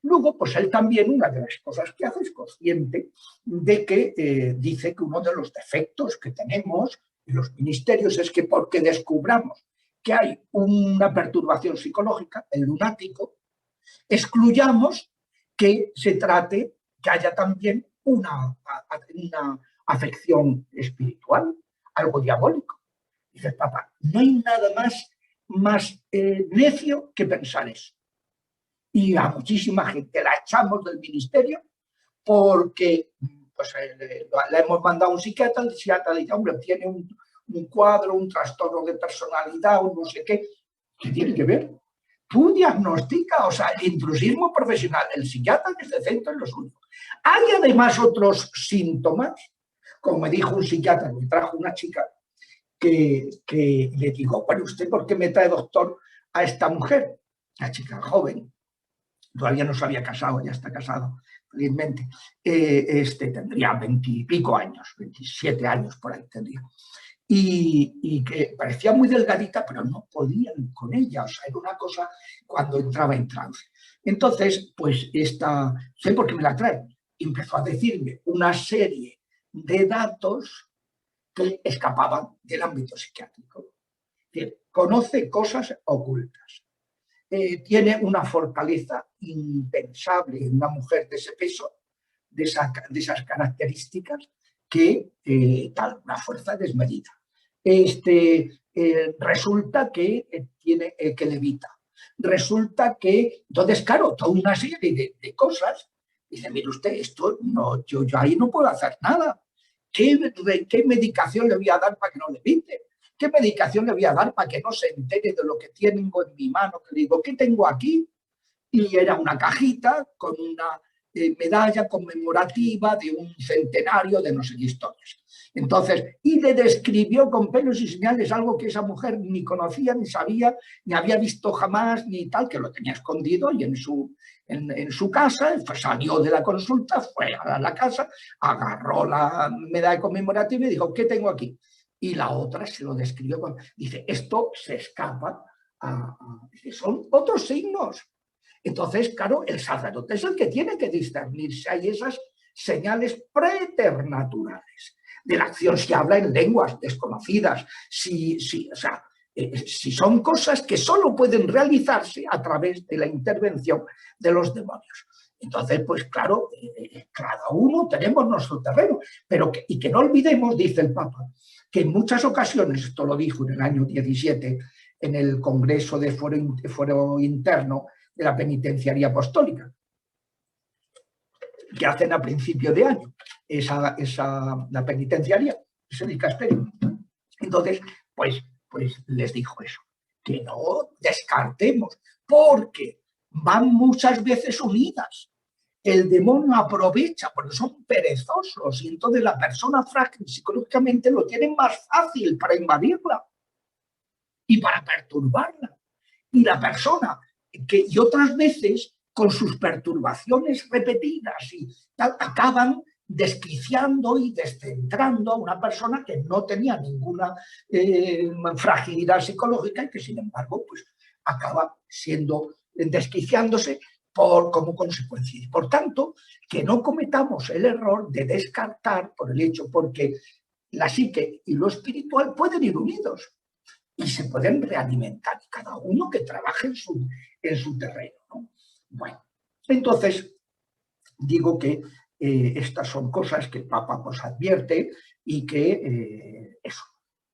Luego, pues él también, una de las cosas que hace es consciente de que dice que uno de los defectos que tenemos en los ministerios es que porque descubramos que hay una perturbación psicológica, el lunático, excluyamos que se trate, que haya también una afección espiritual, algo diabólico. Dice el Papa, no hay nada más necio que pensar eso. Y a muchísima gente la echamos del ministerio porque pues, le hemos mandado a un psiquiatra, el psiquiatra dice, hombre, tiene un cuadro, un trastorno de personalidad, un no sé qué. ¿Qué tiene que ver? Tú diagnosticas, o sea, el intrusismo profesional, el psiquiatra que se centra en lo suyo. Hay además otros síntomas, como me dijo un psiquiatra, me trajo una chica, que le digo, bueno, ¿usted por qué me trae, doctor, a esta mujer? La chica joven, todavía no se había casado, ya está casado, felizmente, tendría 20 y pico años, 27 años por ahí tendría. Y que parecía muy delgadita, pero no podían con ella, o sea, era una cosa cuando entraba en trance. Entonces, pues sé por qué me la trae, empezó a decirme una serie de datos que escapaban del ámbito psiquiátrico. Es decir, conoce cosas ocultas. Tiene una fortaleza impensable en una mujer de ese peso, de esas características, que tal, una fuerza desmedida. Resulta que tiene que levita. Resulta que, entonces, claro, toda una serie de cosas. Dice, mire usted, esto no, yo ahí no puedo hacer nada. ¿Qué medicación le voy a dar para que no levite? ¿Qué medicación le voy a dar para que no se entere de lo que tengo en mi mano? Que le digo, ¿qué tengo aquí? Y era una cajita con una medalla conmemorativa de un centenario de no sé qué historias. Entonces, y le describió con pelos y señales algo que esa mujer ni conocía, ni sabía, ni había visto jamás, ni tal, que lo tenía escondido y en su casa, pues salió de la consulta, fue a la casa, agarró la medalla conmemorativa y dijo, ¿qué tengo aquí? Y la otra se lo describió, dice, esto se escapa dice, son otros signos. Entonces, claro, el sacerdote es el que tiene que discernir si hay esas señales preternaturales. De la acción se habla en lenguas desconocidas, si son cosas que solo pueden realizarse a través de la intervención de los demonios. Entonces, pues claro, cada uno tenemos nuestro terreno, pero que no olvidemos, dice el Papa, que en muchas ocasiones, esto lo dijo en el año 17 en el Congreso de Fuero Interno de la Penitenciaría Apostólica, que hacen a principio de año, la penitenciaria, ese dicasterio. Entonces, pues les dijo eso, que no descartemos, porque van muchas veces unidas. El demonio aprovecha, porque son perezosos, y entonces la persona frágil psicológicamente lo tiene más fácil para invadirla y para perturbarla. Y la persona y otras veces, con sus perturbaciones repetidas, y acaban desquiciando y descentrando a una persona que no tenía ninguna fragilidad psicológica y que, sin embargo, pues acaba desquiciándose como consecuencia. Y por tanto, que no cometamos el error de descartar por el hecho, porque la psique y lo espiritual pueden ir unidos y se pueden realimentar, cada uno que trabaje en su terreno, ¿no? Bueno, entonces digo que estas son cosas que el Papa nos advierte y que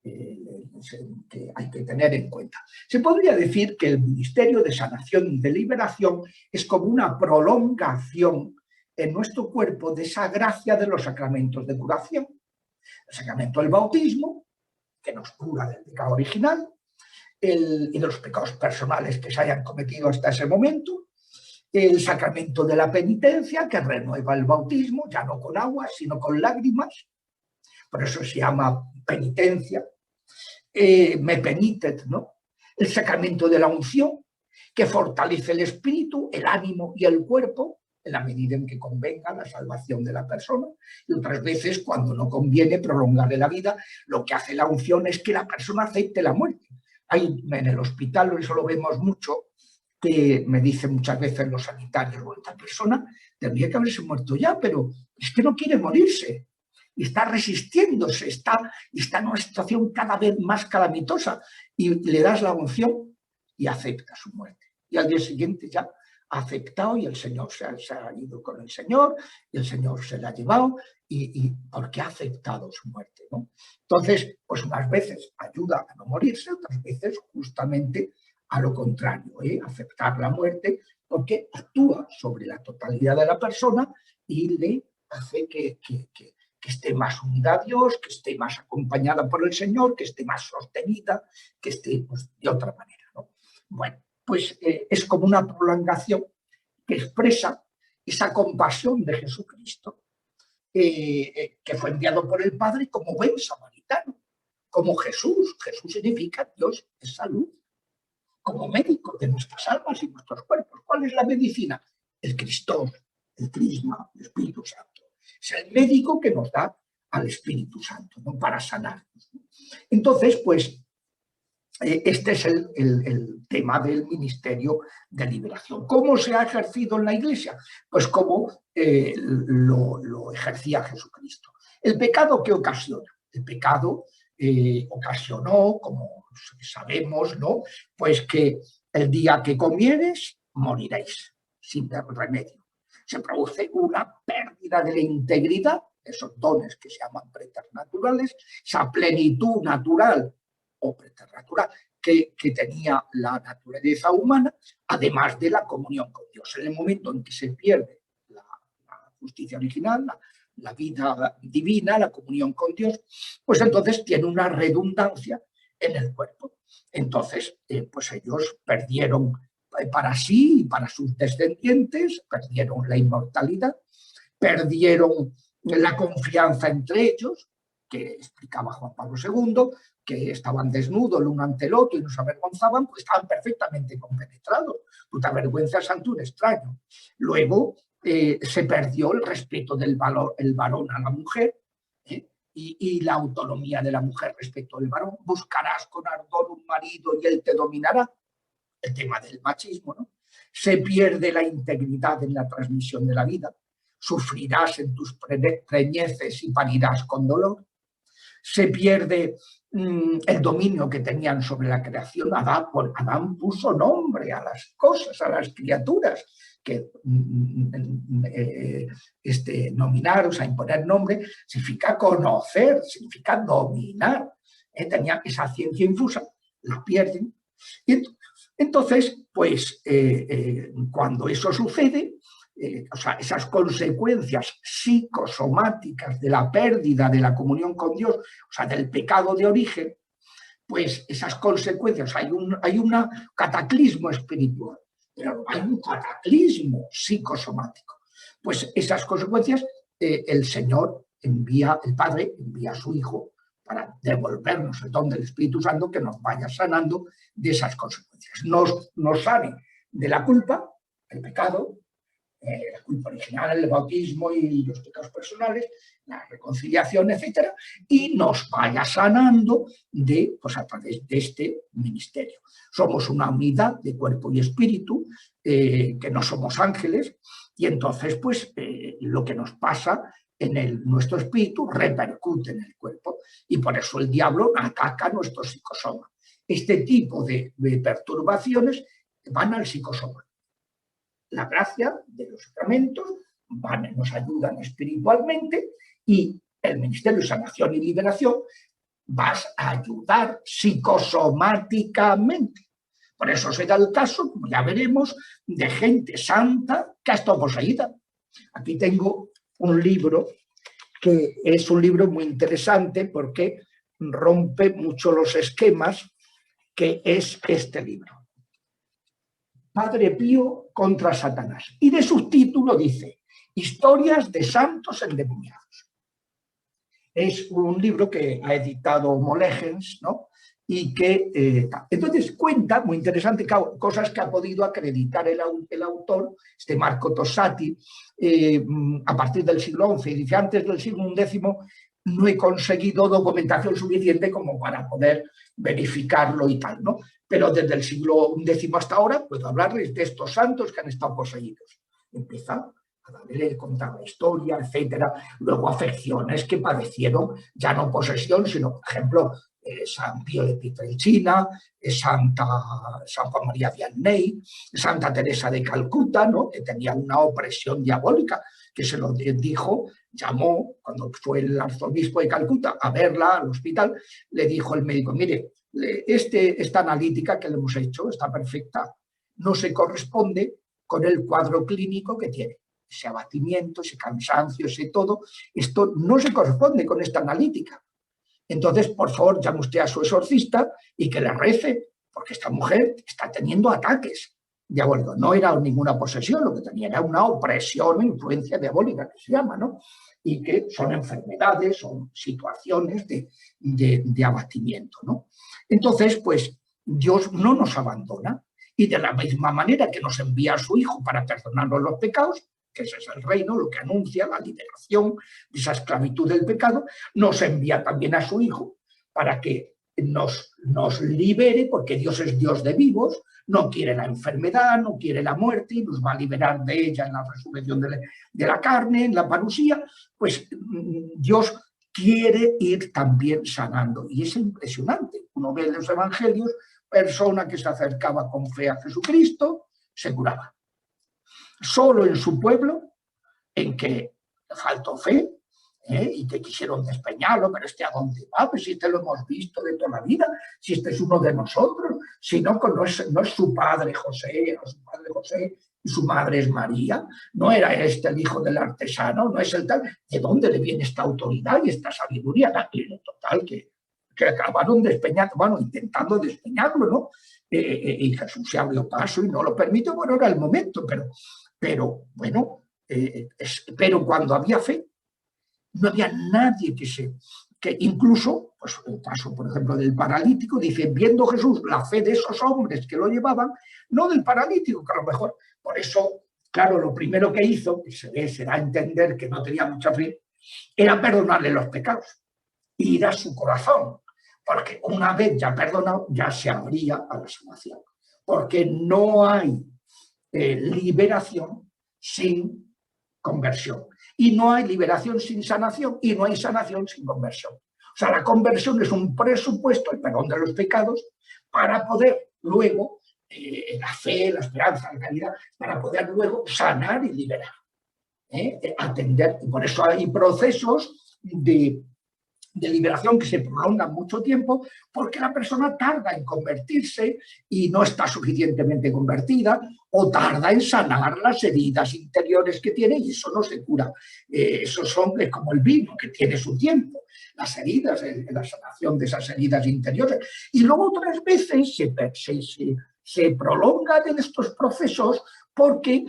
que hay que tener en cuenta. Se podría decir que el ministerio de sanación y de liberación es como una prolongación en nuestro cuerpo de esa gracia de los sacramentos de curación. El sacramento del bautismo, que nos cura del pecado original, y de los pecados personales que se hayan cometido hasta ese momento, el sacramento de la penitencia, que renueva el bautismo, ya no con agua, sino con lágrimas, por eso se llama penitencia, me penitet, ¿no? El sacramento de la unción, que fortalece el espíritu, el ánimo y el cuerpo, en la medida en que convenga la salvación de la persona, y otras veces, cuando no conviene prolongarle la vida, lo que hace la unción es que la persona acepte la muerte. En el hospital, eso lo vemos mucho, que me dicen muchas veces los sanitarios, bueno, esta persona tendría que haberse muerto ya, pero es que no quiere morirse, y está resistiéndose, está en una situación cada vez más calamitosa, y le das la unción y acepta su muerte. Y al día siguiente ya ha aceptado y el Señor se ha ido con el Señor, y el Señor se la ha llevado, y porque ha aceptado su muerte, ¿no? Entonces, pues unas veces ayuda a no morirse, otras veces justamente a lo contrario, aceptar la muerte, porque actúa sobre la totalidad de la persona y le hace que esté más unida a Dios, que esté más acompañada por el Señor, que esté más sostenida, que esté pues, de otra manera, ¿no? Bueno, pues es como una prolongación que expresa esa compasión de Jesucristo, que fue enviado por el Padre como buen samaritano, como Jesús. Jesús significa Dios es salud, como médico de nuestras almas y nuestros cuerpos. ¿Cuál es la medicina? El Cristo, el Crisma, el Espíritu Santo. Es el médico que nos da al Espíritu Santo, ¿no? Para sanarnos. Entonces, pues, este es el tema del ministerio de liberación. ¿Cómo se ha ejercido en la Iglesia? Pues como lo ejercía Jesucristo. ¿El pecado qué ocasiona? El pecado ocasionó, como sabemos, ¿no? Pues que el día que comieres, moriréis sin remedio. Se produce una pérdida de la integridad, esos dones que se llaman preternaturales, esa plenitud natural o preternatural que tenía la naturaleza humana, además de la comunión con Dios. En el momento en que se pierde la justicia original, la vida divina, la comunión con Dios, pues entonces tiene una redundancia en el cuerpo. Entonces, pues ellos perdieron para sí y para sus descendientes, perdieron la inmortalidad, perdieron la confianza entre ellos, que explicaba Juan Pablo II, que estaban desnudos el uno ante el otro y nos avergonzaban, pues estaban perfectamente compenetrados. Tú te avergüenzas ante un extraño. Luego se perdió el respeto del varón a la mujer, y la autonomía de la mujer respecto al varón. Buscarás con ardor un marido y él te dominará. El tema del machismo, ¿no? Se pierde la integridad en la transmisión de la vida. Sufrirás en tus preñeces y parirás con dolor. Se pierde el dominio que tenían sobre la creación. Adán puso nombre a las cosas, a las criaturas, que nominar, o sea, imponer nombre, significa conocer, significa dominar. Tenía esa ciencia infusa, la pierden, Y entonces, pues, cuando eso sucede, o sea, esas consecuencias psicosomáticas de la pérdida de la comunión con Dios, o sea, del pecado de origen, pues esas consecuencias, hay un cataclismo espiritual, pero hay un cataclismo psicosomático. Pues esas consecuencias, el Señor envía, el Padre envía a su Hijo para devolvernos el don del Espíritu Santo que nos vaya sanando de esas consecuencias. Nos sane de la culpa, el pecado, la culpa original, el bautismo y los pecados personales, la reconciliación, etcétera, y nos vaya sanando pues a través de este ministerio. Somos una unidad de cuerpo y espíritu, que no somos ángeles, y entonces pues lo que nos pasa en nuestro espíritu repercute en el cuerpo, y por eso el diablo ataca nuestro psicosoma. Este tipo de perturbaciones van al psicosoma. La gracia de los sacramentos nos ayudan espiritualmente, y el Ministerio de Sanación y Liberación vas a ayudar psicosomáticamente. Por eso se da el caso, como ya veremos, de gente santa que ha estado poseída. Aquí tengo un libro que es un libro muy interesante porque rompe mucho los esquemas, que es este libro. Padre Pío contra Satanás. Y de subtítulo dice: Historias de santos endemoniados. Es un libro que ha editado Molegens, ¿no? Y que entonces cuenta, muy interesante, cosas que ha podido acreditar el autor, este Marco Tossati, a partir del siglo XI. Dice: antes del siglo XI no he conseguido documentación suficiente como para poder verificarlo y tal, ¿no? Pero desde el siglo X hasta ahora puedo hablarles de estos santos que han estado poseídos. Empieza a darle, contar la historia, etcétera. Luego afecciones que padecieron, ya no posesión, sino, por ejemplo, San Pío de Pietrelcina, San Juan María Vianney, Santa Teresa de Calcuta, ¿no? Que tenía una opresión diabólica, que se lo dijo, llamó, cuando fue el arzobispo de Calcuta a verla al hospital, le dijo el médico: mire, esta analítica que le hemos hecho está perfecta, no se corresponde con el cuadro clínico que tiene. Ese abatimiento, ese cansancio, ese todo, esto no se corresponde con esta analítica. Entonces, por favor, llame usted a su exorcista y que le rece, porque esta mujer está teniendo ataques diabólicos. No era ninguna posesión, lo que tenía era una opresión o influencia diabólica, que se llama, ¿no? Y que son enfermedades, son situaciones de abatimiento, ¿no? Entonces, pues, Dios no nos abandona, y de la misma manera que nos envía a su Hijo para perdonarnos los pecados, que ese es el reino, lo que anuncia la liberación de esa esclavitud del pecado, nos envía también a su Hijo para que nos libere, porque Dios es Dios de vivos, no quiere la enfermedad, no quiere la muerte, y nos va a liberar de ella en la resurrección de la carne, en la parusía. Pues Dios quiere ir también sanando, y es impresionante. Uno ve en los evangelios, persona que se acercaba con fe a Jesucristo, se curaba. Solo en su pueblo, en que faltó fe, y que quisieron despeñarlo, pero ¿a dónde va? Pues si este lo hemos visto de toda la vida, si este es uno de nosotros, si no, no es su padre José, o su padre José y su madre es María, no era este el hijo del artesano, no es el tal. ¿De dónde le viene esta autoridad y esta sabiduría? En total, que acabaron despeñando, bueno, intentando despeñarlo, ¿no? Y Jesús se abrió paso y no lo permitió. Bueno, era el momento, pero bueno, pero cuando había fe, no había nadie que incluso, pues el caso, por ejemplo, del paralítico, dice: viendo Jesús la fe de esos hombres que lo llevaban, no del paralítico, que a lo mejor, por eso, claro, lo primero que hizo, que será entender que no tenía mucha fe, era perdonarle los pecados, ir a su corazón, porque una vez ya perdonado, ya se abría a la sanación, porque no hay liberación sin conversión. Y no hay liberación sin sanación, y no hay sanación sin conversión. O sea, la conversión es un presupuesto, el perdón de los pecados, para poder luego, la fe, la esperanza, la caridad, para poder luego sanar y liberar, atender. Y por eso hay procesos de de liberación que se prolongan mucho tiempo porque la persona tarda en convertirse y no está suficientemente convertida, o tarda en sanar las heridas interiores que tiene, y eso no se cura. Eso son como el vino, que tiene su tiempo, las heridas, la sanación de esas heridas interiores. Y luego otras veces se prolongan en estos procesos porque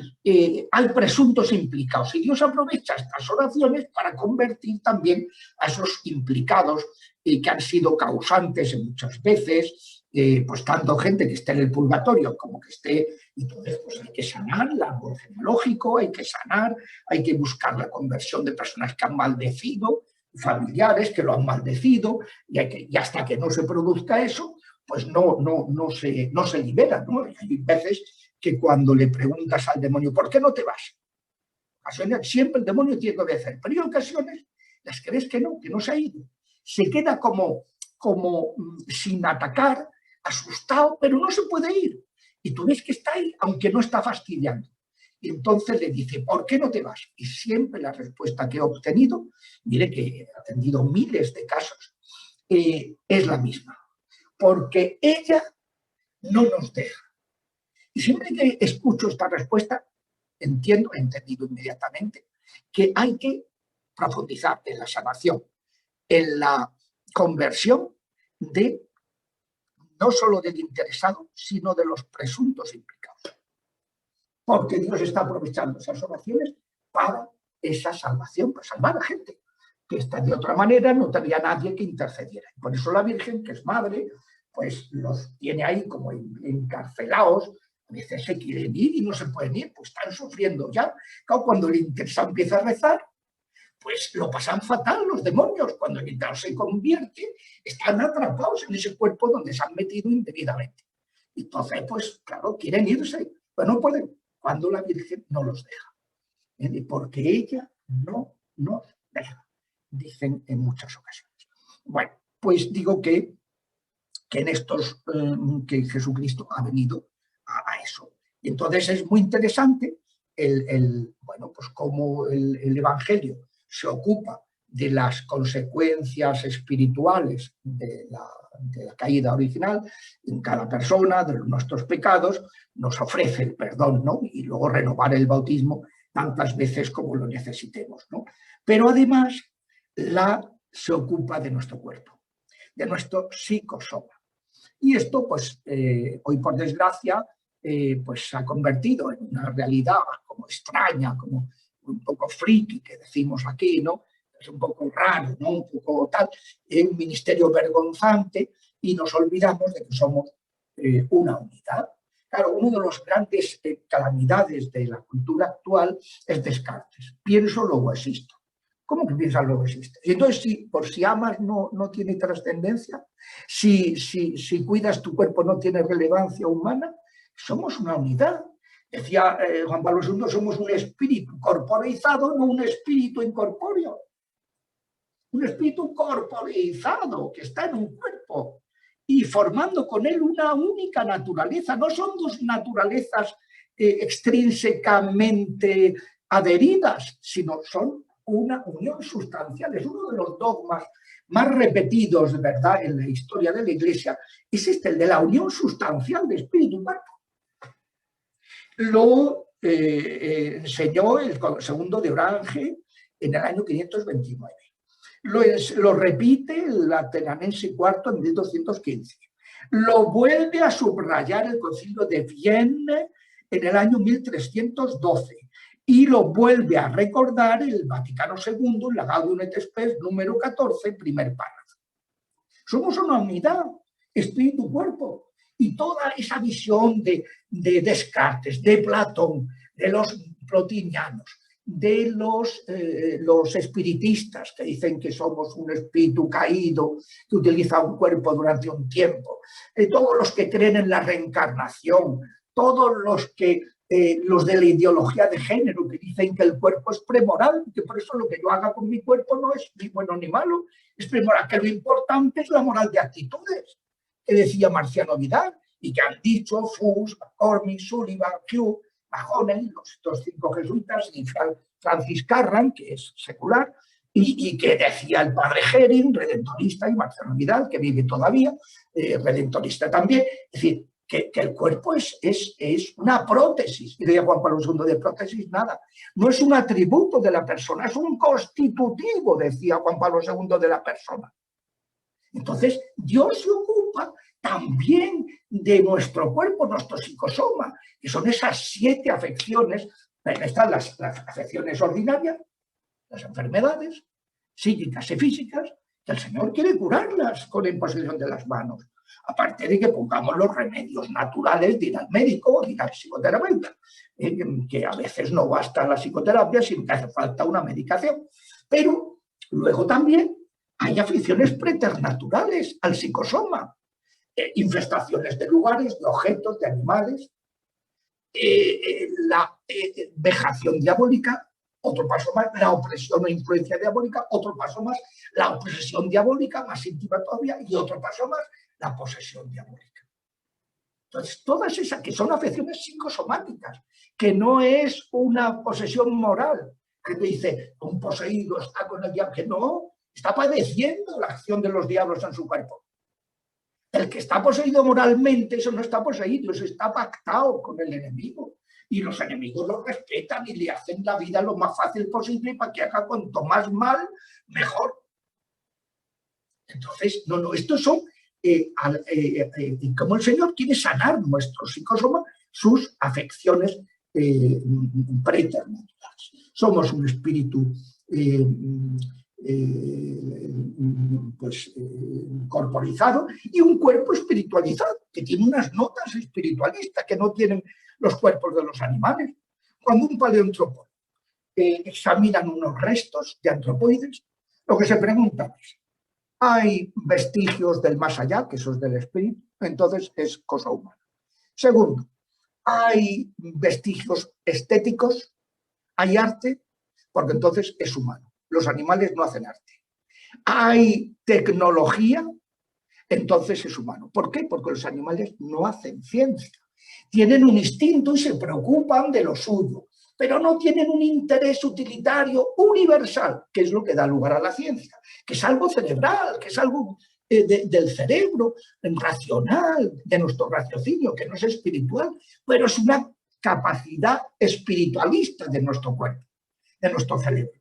hay presuntos implicados, y Dios aprovecha estas oraciones para convertir también a esos implicados que han sido causantes muchas veces, pues tanto gente que esté en el purgatorio como que esté, y entonces pues hay que sanar el árbol genealógico, hay que sanar, hay que buscar la conversión de personas que han maldecido, familiares que lo han maldecido, y hasta que no se produzca eso, pues no se libera, ¿no? Hay veces que cuando le preguntas al demonio, ¿por qué no te vas? Siempre el demonio tiene que obedecer, pero hay ocasiones las que ves que no se ha ido. Se queda como sin atacar, asustado, pero no se puede ir. Y tú ves que está ahí, aunque no está fastidiando. Y entonces le dice, ¿por qué no te vas? Y siempre la respuesta que he obtenido, mire que he atendido miles de casos, es la misma. Porque ella no nos deja. Y siempre que escucho esta respuesta, he entendido inmediatamente que hay que profundizar en la sanación, en la conversión de no solo del interesado, sino de los presuntos implicados. Porque Dios está aprovechando esas oraciones para esa salvación, para salvar a gente que está de otra manera, no tendría nadie que intercediera. Y por eso la Virgen, que es madre, pues los tiene ahí como encarcelados. A veces se quieren ir y no se pueden ir, pues están sufriendo ya. Claro, cuando el interesado empieza a rezar, pues lo pasan fatal los demonios. Cuando el interesado se convierte, están atrapados en ese cuerpo donde se han metido indebidamente. Entonces, pues claro, quieren irse, pero no pueden, cuando la Virgen no los deja. Porque ella no nos deja, dicen en muchas ocasiones. Bueno, pues digo que en estos, que Jesucristo ha venido a eso. Y entonces es muy interesante bueno, pues cómo el Evangelio se ocupa de las consecuencias espirituales de la caída original en cada persona, de nuestros pecados, nos ofrece el perdón, ¿no? Y luego renovar el bautismo tantas veces como lo necesitemos, ¿no? Pero además se ocupa de nuestro cuerpo, de nuestro psicosoma. Y esto, pues, hoy por desgracia, pues se ha convertido en una realidad como extraña, como un poco friki, que decimos aquí, ¿no? Es un poco raro, ¿no? Un poco tal, un ministerio vergonzante, y nos olvidamos de que somos una unidad. Claro, uno de los grandes calamidades de la cultura actual es Descartes. Pienso, luego existo. ¿Cómo que piensas luego existe? Y entonces, por si amas no tiene trascendencia, si cuidas tu cuerpo no tiene relevancia humana, somos una unidad. Decía Juan Pablo II, somos un espíritu corporeizado, no un espíritu incorpóreo. Un espíritu corporeizado que está en un cuerpo y formando con él una única naturaleza. No son dos naturalezas extrínsecamente adheridas, sino son una unión sustancial. Es uno de los dogmas más repetidos, ¿verdad?, en la historia de la Iglesia. Es el de la unión sustancial de espíritu y cuerpo. Lo enseñó el segundo de Orange en el año 529. Lo repite el Lateranense IV en 1215. Lo vuelve a subrayar el Concilio de Vienne en el año 1312. Y lo vuelve a recordar el Vaticano II, en la Gaudium et Spes, número 14, primer párrafo. Somos una unidad, espíritu-cuerpo. Y toda esa visión de Descartes, de Platón, de los plotinianos, de los espiritistas que dicen que somos un espíritu caído que utiliza un cuerpo durante un tiempo, todos los que creen en la reencarnación, todos los de la ideología de género que dicen que el cuerpo es premoral, que por eso lo que yo haga con mi cuerpo no es ni bueno ni malo, es premoral, que lo importante es la moral de actitudes, que decía Marciano Vidal, y que han dicho Fuchs, McCormick, Sullivan, Hugh, Mahoney, los 5 jesuitas, y Francis Carran, que es secular, y que decía el padre Gering, redentorista, y Marcelo Vidal, que vive todavía, redentorista también, es decir, que el cuerpo es una prótesis, y decía Juan Pablo II, de prótesis nada, no es un atributo de la persona, es un constitutivo, decía Juan Pablo II, de la persona. Entonces, Dios se ocupa también de nuestro cuerpo, nuestro psicosoma, que son esas 7 afecciones. Están las afecciones ordinarias, las enfermedades psíquicas y físicas, que el Señor quiere curarlas con la imposición de las manos. Aparte de que pongamos los remedios naturales de ir al médico o de ir al psicoterapeuta, que a veces no basta la psicoterapia, sino que hace falta una medicación. Pero luego también hay afecciones preternaturales al psicosoma, infestaciones de lugares, de objetos, de animales, la vejación diabólica, otro paso más, la opresión o influencia diabólica, otro paso más, la obsesión diabólica, más íntima todavía, y otro paso más, la posesión diabólica. Entonces, todas esas que son afecciones psicosomáticas, que no es una posesión moral, que te dice, un poseído está con el diablo, que no, está padeciendo la acción de los diablos en su cuerpo. El que está poseído moralmente, eso no está poseído, eso está pactado con el enemigo. Y los enemigos lo respetan y le hacen la vida lo más fácil posible para que haga cuanto más mal, mejor. Entonces, no, estos son, como el Señor quiere sanar nuestro psicosoma, sus afecciones preternaturales. Somos un espíritu corporizado y un cuerpo espiritualizado, que tiene unas notas espiritualistas que no tienen los cuerpos de los animales. Cuando un paleontrólogo examinan unos restos de antropoides, lo que se pregunta es, ¿hay vestigios del más allá, que eso es del espíritu? Entonces es cosa humana. Segundo, ¿hay vestigios estéticos? ¿Hay arte? Porque entonces es humano. Los animales no hacen arte. ¿Hay tecnología? Entonces es humano. ¿Por qué? Porque los animales no hacen ciencia. Tienen un instinto y se preocupan de lo suyo, pero no tienen un interés utilitario universal, que es lo que da lugar a la ciencia, que es algo cerebral, que es algo del cerebro, racional, de nuestro raciocinio, que no es espiritual, pero es una capacidad espiritualista de nuestro cuerpo, de nuestro cerebro,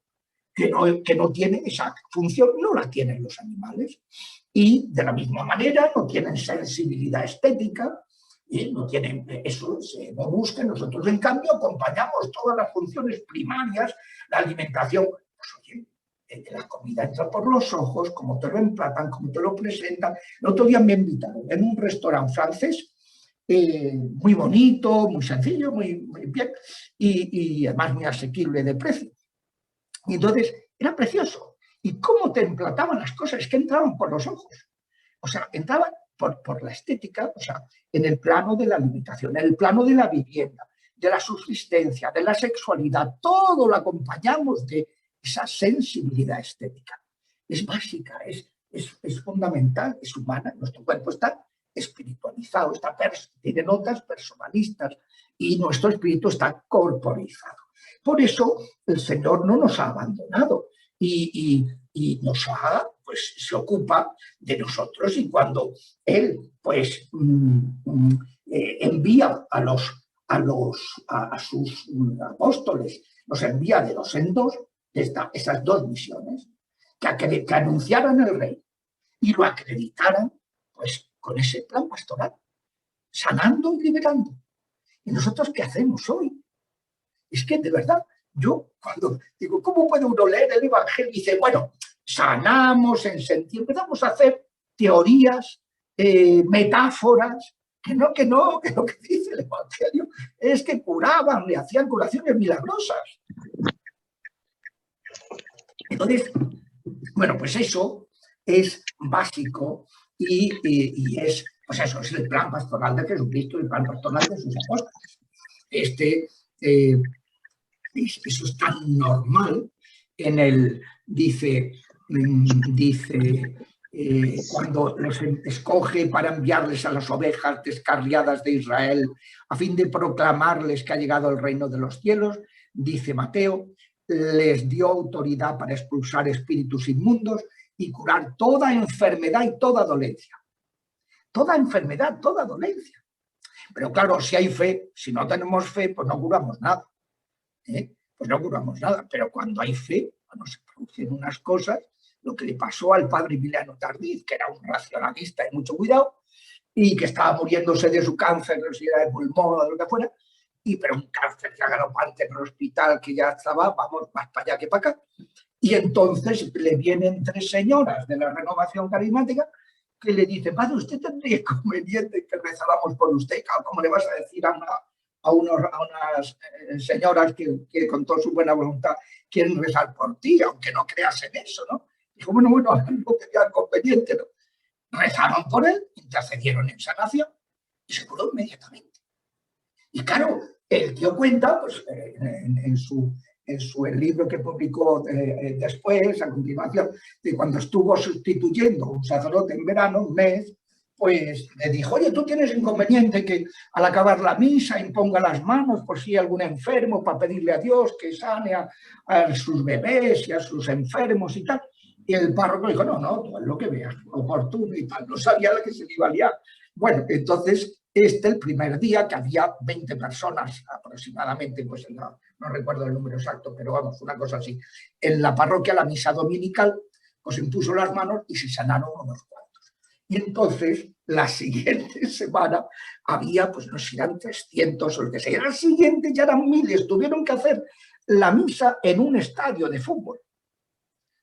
que no tiene esa función, no la tienen los animales. Y de la misma manera no tienen sensibilidad estética, y no tienen eso, no buscan. Nosotros, en cambio, acompañamos todas las funciones primarias, la alimentación. Pues oye, la comida entra por los ojos, como te lo emplatan, como te lo presentan. El otro día me invitaron en un restaurante francés, muy bonito, muy sencillo, muy bien, y además muy asequible de precio. Y entonces era precioso. Y cómo te emplataban las cosas, es que entraban por los ojos. O sea, entraban por la estética, o sea, en el plano de la alimentación, en el plano de la vivienda, de la subsistencia, de la sexualidad, todo lo acompañamos de esa sensibilidad estética. Es básica, es fundamental, es humana. Nuestro cuerpo está espiritualizado, tiene notas personalistas y nuestro espíritu está corporizado. Por eso el Señor no nos ha abandonado y nos ha, pues, se ocupa de nosotros, y cuando Él pues envía a sus apóstoles, los envía de 2 en 2, esas 2 misiones, que anunciaran el rey y lo acreditaran, pues con ese plan pastoral, sanando y liberando. ¿Y nosotros qué hacemos hoy? Es que de verdad, yo cuando digo, ¿cómo puede uno leer el Evangelio? Y dice, bueno, sanamos en sentido, empezamos a hacer teorías, metáforas, que lo que dice el Evangelio es que curaban, le hacían curaciones milagrosas. Entonces, bueno, pues eso es básico y es, pues eso, es el plan pastoral de Jesucristo, el plan pastoral de sus apóstoles. Eso es tan normal. Dice cuando los escoge para enviarles a las ovejas descarriadas de Israel a fin de proclamarles que ha llegado el reino de los cielos, dice Mateo, les dio autoridad para expulsar espíritus inmundos y curar toda enfermedad y toda dolencia. Toda enfermedad, toda dolencia. Pero claro, si hay fe, si no tenemos fe, pues no curamos nada. Pues no curamos nada. Pero cuando hay fe, cuando se producen unas cosas, lo que le pasó al padre Emiliano Tardif, que era un racionalista y mucho cuidado, y que estaba muriéndose de su cáncer, no sé si era de pulmón o de lo que fuera, pero un cáncer ya galopante en el hospital que ya estaba, vamos, más para allá que para acá. Y entonces le vienen 3 señoras de la Renovación Carismática que le dicen: padre, usted tendría inconveniente que rezáramos por usted. ¿Cómo le vas a decir a unas señoras que con toda su buena voluntad quieren rezar por ti, aunque no creas en eso, ¿no? Dijo: bueno, no tenía inconveniente, ¿no? Rezaron por él, intercedieron en sanación y se curó inmediatamente. Y claro, el tío cuenta, pues, el libro que publicó después, a continuación, de cuando estuvo sustituyendo a un sacerdote en verano, un mes, pues le dijo: oye, tú tienes inconveniente que al acabar la misa imponga las manos por si hay algún enfermo, para pedirle a Dios que sane a sus bebés y a sus enfermos y tal. Y el párroco dijo: no, tú haz lo que veas oportuno y tal. No sabía la que se le iba a liar. Bueno, entonces, el primer día, que había 20 personas aproximadamente, pues no recuerdo el número exacto, pero vamos, una cosa así, en la parroquia, la misa dominical, pues impuso las manos y se sanaron unos cuantos. Y entonces, la siguiente semana, había, pues no sé si eran 300 o lo que sea, la siguiente ya eran miles, tuvieron que hacer la misa en un estadio de fútbol,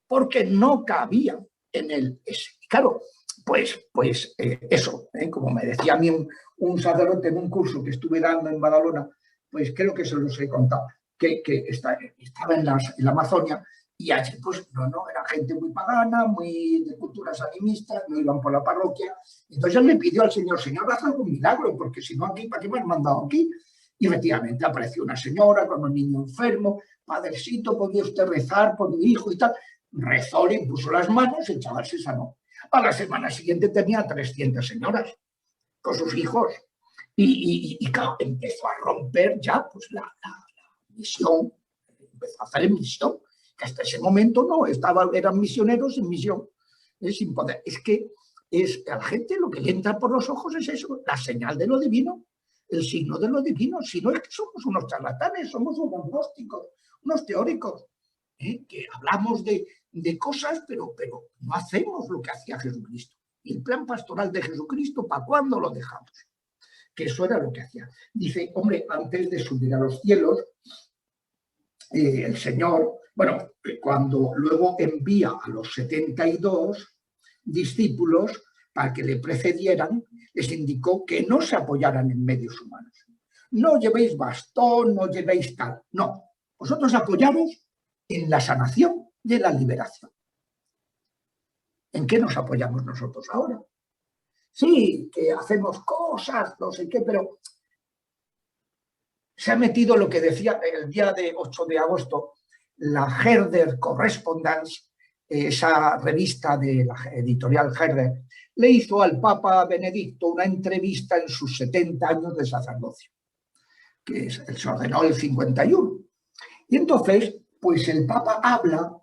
porque no cabía en el ese. Y claro, pues eso, como me decía a mí un sacerdote en un curso que estuve dando en Badalona, pues creo que se los he contado, que estaba en la Amazonia, y allí pues no, era gente muy pagana, muy de culturas animistas, no iban por la parroquia. Entonces él le pidió al Señor: Señor, haz algún milagro, porque si no aquí, ¿para qué me has mandado aquí? Y efectivamente apareció una señora con un niño enfermo: padrecito, ¿podría usted rezar por mi hijo y tal? Rezó, le impuso las manos, el chaval se sanó. A la semana siguiente tenía 300 señoras con sus hijos. Y claro, empezó a romper ya pues la misión, empezó a hacer misión, que hasta ese momento no, eran misioneros en misión, sin poder. Es que a la gente lo que le entra por los ojos es eso, la señal de lo divino, el signo de lo divino. Si no, es que somos unos charlatanes, somos unos gnósticos, unos teóricos, que hablamos de cosas, pero no hacemos lo que hacía Jesucristo. Y el plan pastoral de Jesucristo, ¿para cuándo lo dejamos? Que eso era lo que hacía. Dice: hombre, antes de subir a los cielos, el Señor, bueno, cuando luego envía a los 72 discípulos para que le precedieran, les indicó que no se apoyaran en medios humanos. No llevéis bastón, no llevéis tal. No, vosotros apoyaros en la sanación y en la liberación. ¿En qué nos apoyamos nosotros ahora? Sí, que hacemos cosas, no sé qué, pero se ha metido lo que decía el día de 8 de agosto la Herder Correspondence, esa revista de la editorial Herder, le hizo al Papa Benedicto una entrevista en sus 70 años de sacerdocio, que se ordenó el 51. Y entonces, pues el Papa habla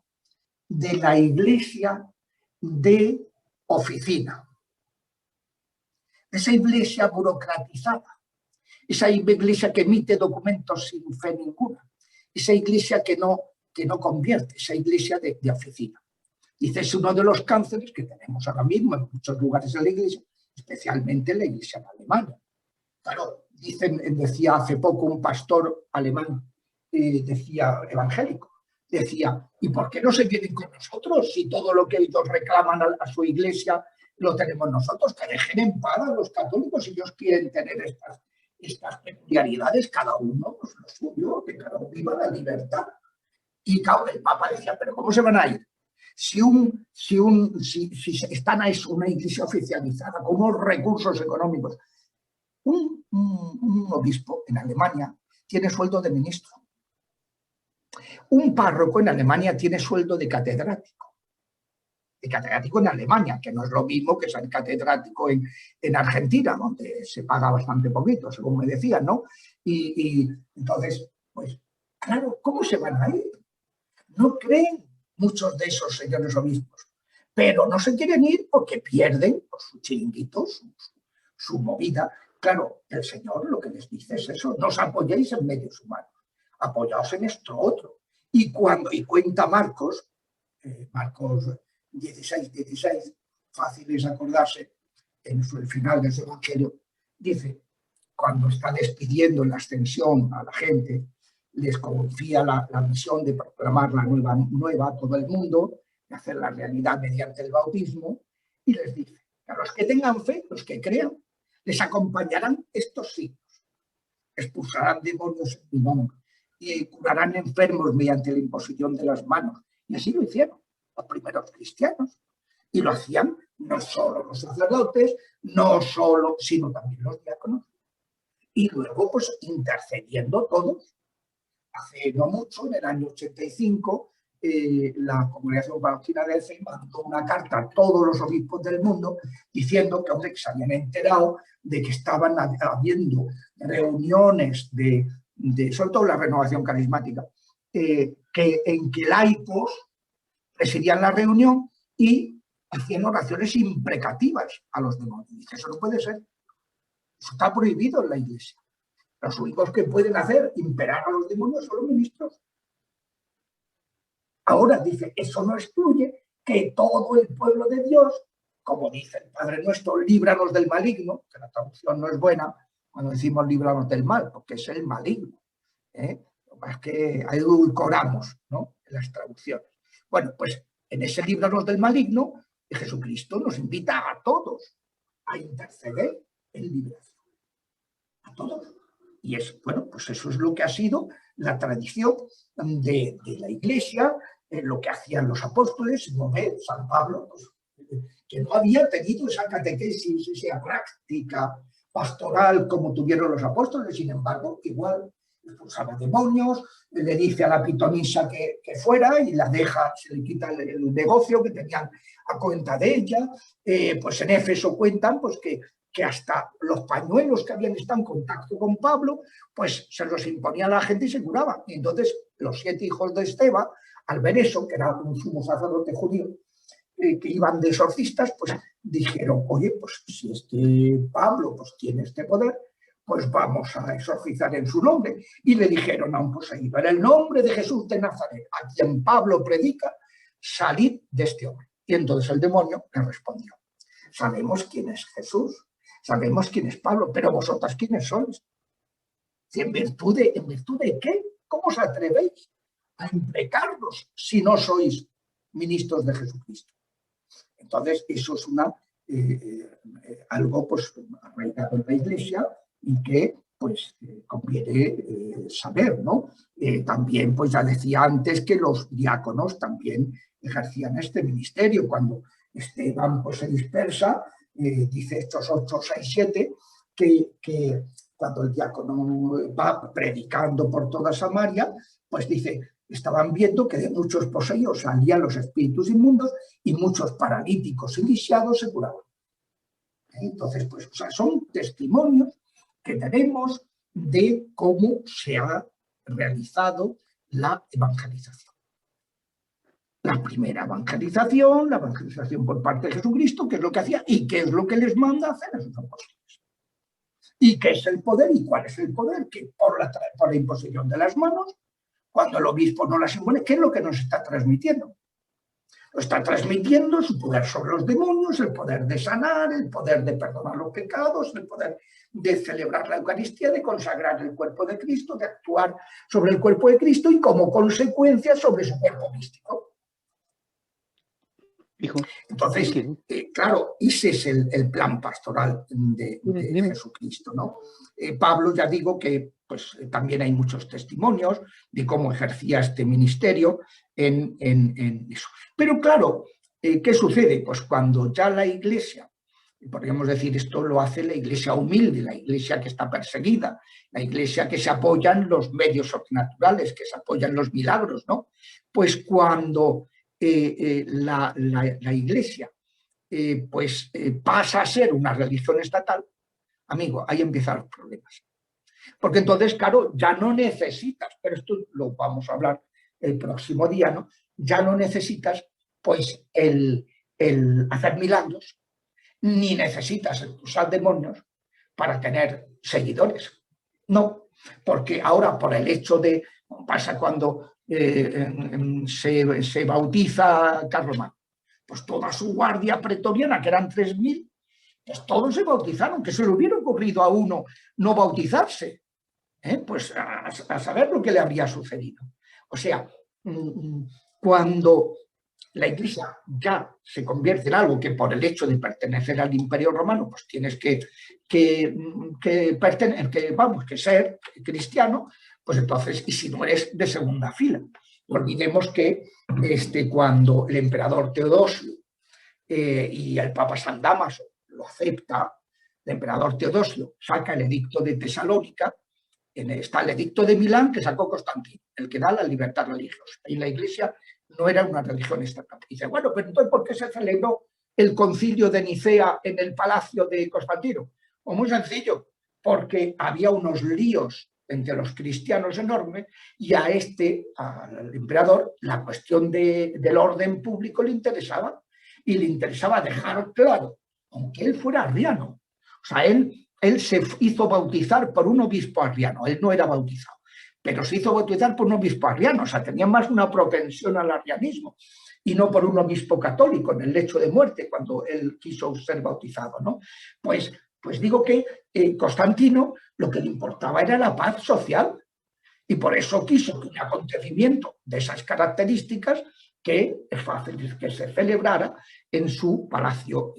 de la iglesia de oficina, esa iglesia burocratizada, esa iglesia que emite documentos sin fe ninguna, esa iglesia que no convierte, esa iglesia de oficina. Dice: es uno de los cánceres que tenemos ahora mismo en muchos lugares de la iglesia, especialmente en la iglesia en Alemania. Claro, decía hace poco un pastor alemán, decía evangélico, decía: ¿y por qué no se vienen con nosotros si todo lo que ellos reclaman a su iglesia lo tenemos nosotros? Que dejen en paz a los católicos si ellos quieren tener estas peculiaridades, cada uno pues lo suyo, que cada uno viva la libertad. Y claro, el Papa decía: ¿pero cómo se van a ir? Si están a una iglesia oficializada con unos recursos económicos. Un obispo en Alemania tiene sueldo de ministro. Un párroco en Alemania tiene sueldo de catedrático. De catedrático en Alemania, que no es lo mismo que ser catedrático en Argentina, donde se paga bastante poquito, según me decían, ¿no? Y entonces, pues, claro, ¿cómo se van a ir? no creen muchos de esos señores obispos, pero no se quieren ir porque pierden pues, su chiringuito, su movida. Claro, el Señor lo que les dice es eso, no os apoyéis en medios humanos, apoyaos en esto otro. Y cuenta Marcos, Marcos 16, fácil es acordarse, en el final de su evangelio, dice, cuando está despidiendo en la ascensión a la gente, les confía la misión de proclamar la nueva a todo el mundo, de hacer la realidad mediante el bautismo, y les dice, a los que tengan fe, los que crean, les acompañarán estos signos, expulsarán demonios en mi nombre y curarán enfermos mediante la imposición de las manos. Y así lo hicieron los primeros cristianos. Y lo hacían no solo los sacerdotes, sino también los diáconos. Y luego, pues, intercediendo todos. Hace no mucho, en el año 85, la Congregación Palestina de EFE mandó una carta a todos los obispos del mundo diciendo que, hombre, que se habían enterado de que estaban habiendo reuniones sobre todo la renovación carismática, en que laicos presidían la reunión y hacían oraciones imprecativas a los demonios. Y eso no puede ser. Eso está prohibido en la Iglesia. Los únicos que pueden hacer imperar a los demonios son los ministros. Ahora dice, eso no excluye que todo el pueblo de Dios, como dice el Padre Nuestro, líbranos del maligno, que la traducción no es buena cuando decimos líbranos del mal, porque es el maligno. Lo más que edulcoramos, ¿no?, en las traducciones. Bueno, pues en ese líbranos del maligno, Jesucristo nos invita a todos a interceder en liberación. A todos. Y bueno, pues eso es lo que ha sido la tradición de la Iglesia, lo que hacían los apóstoles, ¿no ve? San Pablo, pues, que no había tenido esa catequesis, esa práctica pastoral como tuvieron los apóstoles, sin embargo, igual expulsaba demonios, le dice a la pitonisa que fuera y la deja, se le quita el negocio que tenían a cuenta de ella. Pues en Éfeso cuentan pues, que hasta los pañuelos que habían estado en contacto con Pablo, pues se los imponía a la gente y se curaban. Y entonces los 7 hijos de Esteban, al ver eso, que era un sumo sacerdote judío, que iban de exorcistas, pues dijeron, oye, pues si este Pablo pues, tiene este poder, pues vamos a exorcizar en su nombre. Y le dijeron a un poseído, en el nombre de Jesús de Nazaret, a quien Pablo predica, salid de este hombre. Y entonces el demonio le respondió, sabemos quién es Jesús, sabemos quién es Pablo, pero vosotras quiénes sois. ¿En virtud de qué? ¿Cómo os atrevéis a imprecarnos si no sois ministros de Jesucristo? Entonces, eso es algo pues, arraigado en la Iglesia y que pues, conviene saber, ¿no? También, pues ya decía antes que los diáconos también ejercían este ministerio. Cuando Esteban pues, se dispersa, dice Hechos 8, 6, 7, que cuando el diácono va predicando por toda Samaria, pues dice, estaban viendo que de muchos poseídos salían los espíritus inmundos y muchos paralíticos y lisiados se curaban. Entonces, pues, o sea, son testimonios que tenemos de cómo se ha realizado la evangelización. La primera evangelización, la evangelización por parte de Jesucristo, que es lo que hacía y qué es lo que les manda hacer a sus apóstoles. ¿Y qué es el poder? ¿Y cuál es el poder? Que por la imposición de las manos, cuando el obispo no las impone, ¿qué es lo que nos está transmitiendo? Lo está transmitiendo su poder sobre los demonios, el poder de sanar, el poder de perdonar los pecados, el poder de celebrar la Eucaristía, de consagrar el cuerpo de Cristo, de actuar sobre el cuerpo de Cristo y como consecuencia sobre su cuerpo místico. Entonces, claro, ese es el plan pastoral de Jesucristo, ¿no? Pablo, ya digo que pues, también hay muchos testimonios de cómo ejercía este ministerio en eso. Pero claro, ¿qué sucede? Pues cuando ya la Iglesia, podríamos decir esto lo hace la Iglesia humilde, la Iglesia que está perseguida, la Iglesia que se apoya en los medios sobrenaturales, que se apoya en los milagros, ¿no? Pues cuando la Iglesia pasa a ser una religión estatal, amigo, ahí empiezan los problemas. Porque entonces, claro, ya no necesitas, pero esto lo vamos a hablar el próximo día, ¿no? Ya no necesitas pues el hacer milagros, ni necesitas expulsar demonios para tener seguidores. No, porque ahora por el hecho de, pasa cuando se bautiza Carlomagno, pues toda su guardia pretoriana, que eran 3000, pues todos se bautizaron, que se le hubiera ocurrido a uno no bautizarse, pues a saber lo que le habría sucedido. O sea, cuando la Iglesia ya se convierte en algo que por el hecho de pertenecer al Imperio Romano, pues tienes que ser cristiano, pues entonces, y si no eres de segunda fila. No olvidemos que cuando el emperador Teodosio y el Papa San Dámaso lo acepta, el emperador Teodosio saca el edicto de Tesalónica, está el edicto de Milán que sacó Constantino, el que da la libertad religiosa. Y la Iglesia no era una religión estatal. Dice, bueno, pero entonces, ¿por qué se celebró el concilio de Nicea en el palacio de Constantino? Pues muy sencillo, porque había unos líos entre los cristianos enormes y al emperador, la cuestión del orden público le interesaba, y le interesaba dejar claro, aunque él fuera arriano, o sea, él se hizo bautizar por un obispo arriano, él no era bautizado, pero se hizo bautizar por un obispo arriano, o sea, tenía más una propensión al arrianismo, y no por un obispo católico en el lecho de muerte cuando él quiso ser bautizado, ¿no? Pues digo que Constantino lo que le importaba era la paz social, y por eso quiso que un acontecimiento de esas características que es fácil que se celebrara en su palacio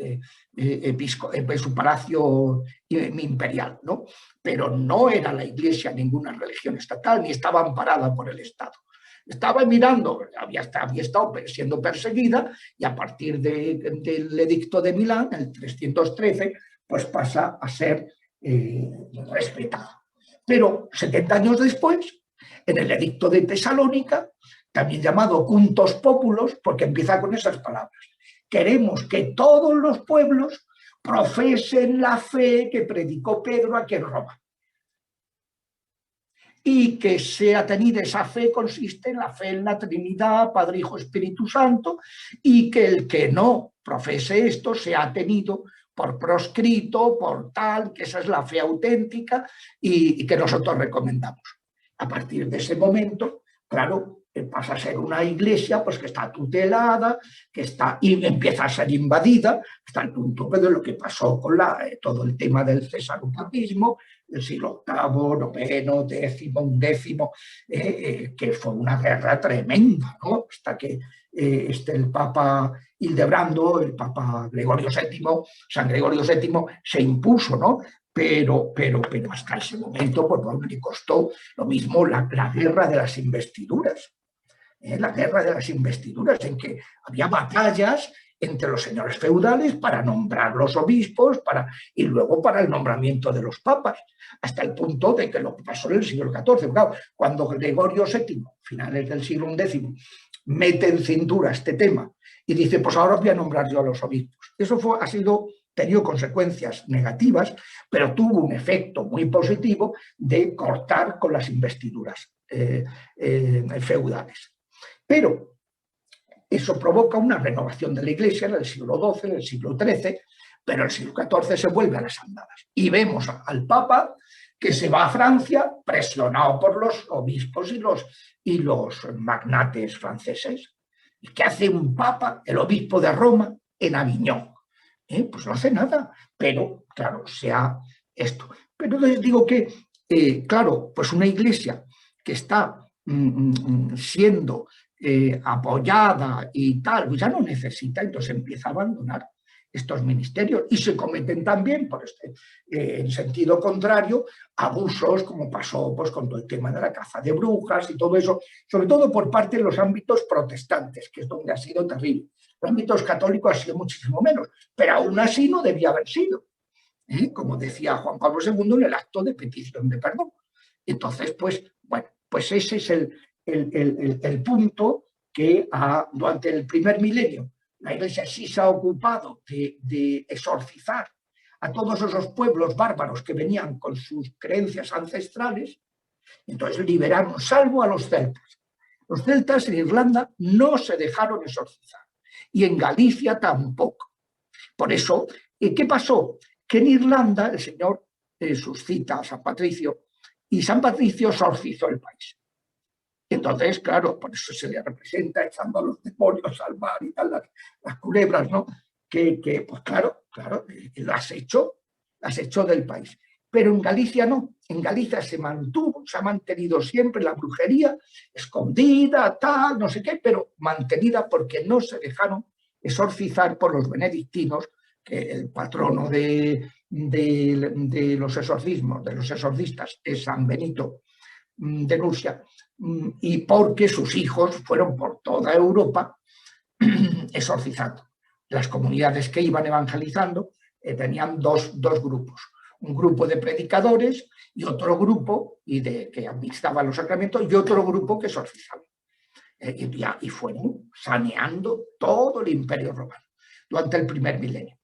en su palacio imperial, ¿no? Pero no era la Iglesia ninguna religión estatal, ni estaba amparada por el Estado. Estaba mirando, había estado siendo perseguida, y a partir del edicto de Milán, el 313, pues pasa a ser respetada. Pero 70 años después, en el edicto de Tesalónica, también llamado Cuntos Populos, porque empieza con esas palabras: queremos que todos los pueblos profesen la fe que predicó Pedro aquí en Roma. Y que sea tenida esa fe, consiste en la fe en la Trinidad, Padre, Hijo, Espíritu Santo, y que el que no profese esto sea tenido por proscrito, por tal, que esa es la fe auténtica y que nosotros recomendamos. A partir de ese momento, claro, pasa a ser una iglesia pues que está tutelada, y empieza a ser invadida, hasta el punto de lo que pasó con todo el tema del cesaropapismo, del siglo VIII, IX, X, que fue una guerra tremenda, ¿no? Hasta que el Papa Hildebrando, el Papa Gregorio VII, San Gregorio VII, se impuso, ¿no? Pero hasta ese momento pues, le costó lo mismo la guerra de las investiduras. La guerra de las investiduras, en que había batallas entre los señores feudales para nombrar los obispos y luego para el nombramiento de los papas, hasta el punto de que lo que pasó en el siglo XIV, claro, cuando Gregorio VII, finales del siglo X, mete en cintura este tema y dice, pues ahora voy a nombrar yo a los obispos. Eso tenido consecuencias negativas, pero tuvo un efecto muy positivo de cortar con las investiduras feudales. Pero eso provoca una renovación de la Iglesia en el siglo XII, en el siglo XIII, pero en el siglo XIV se vuelve a las andadas. Y vemos al Papa que se va a Francia presionado por los obispos y los magnates franceses. ¿Y qué hace un Papa, el obispo de Roma, en Aviñón? Pues no hace nada, pero claro, esto. Pero les digo que, claro, pues una Iglesia que está siendo apoyada y tal, pues ya no necesita, entonces empieza a abandonar estos ministerios, y se cometen también, en sentido contrario, abusos, como pasó pues, con todo el tema de la caza de brujas y todo eso, sobre todo por parte de los ámbitos protestantes, que es donde ha sido terrible. Los ámbitos católicos ha sido muchísimo menos, pero aún así no debía haber sido, como decía Juan Pablo II en el acto de petición de perdón. Entonces, pues, bueno, pues ese es el punto que durante el primer milenio la Iglesia sí se ha ocupado de exorcizar a todos esos pueblos bárbaros que venían con sus creencias ancestrales. Entonces liberaron, salvo a los celtas. Los celtas en Irlanda no se dejaron exorcizar y en Galicia tampoco. Por eso, ¿qué pasó? Que en Irlanda el Señor suscita a San Patricio y San Patricio exorcizó el país. Entonces, claro, por eso se le representa echando a los demonios al mar y tal, las culebras, ¿no? Que pues claro, las echó del país. Pero en Galicia no, en Galicia se ha mantenido siempre la brujería, escondida, tal, no sé qué, pero mantenida porque no se dejaron exorcizar por los benedictinos, que el patrono de los exorcismos, de los exorcistas, es San Benito de Nursia, y porque sus hijos fueron por toda Europa exorcizando. Las comunidades que iban evangelizando tenían dos grupos. Un grupo de predicadores y otro grupo que administraban los sacramentos y otro grupo que exorcizaban. Y fueron saneando todo el Imperio Romano durante el primer milenio.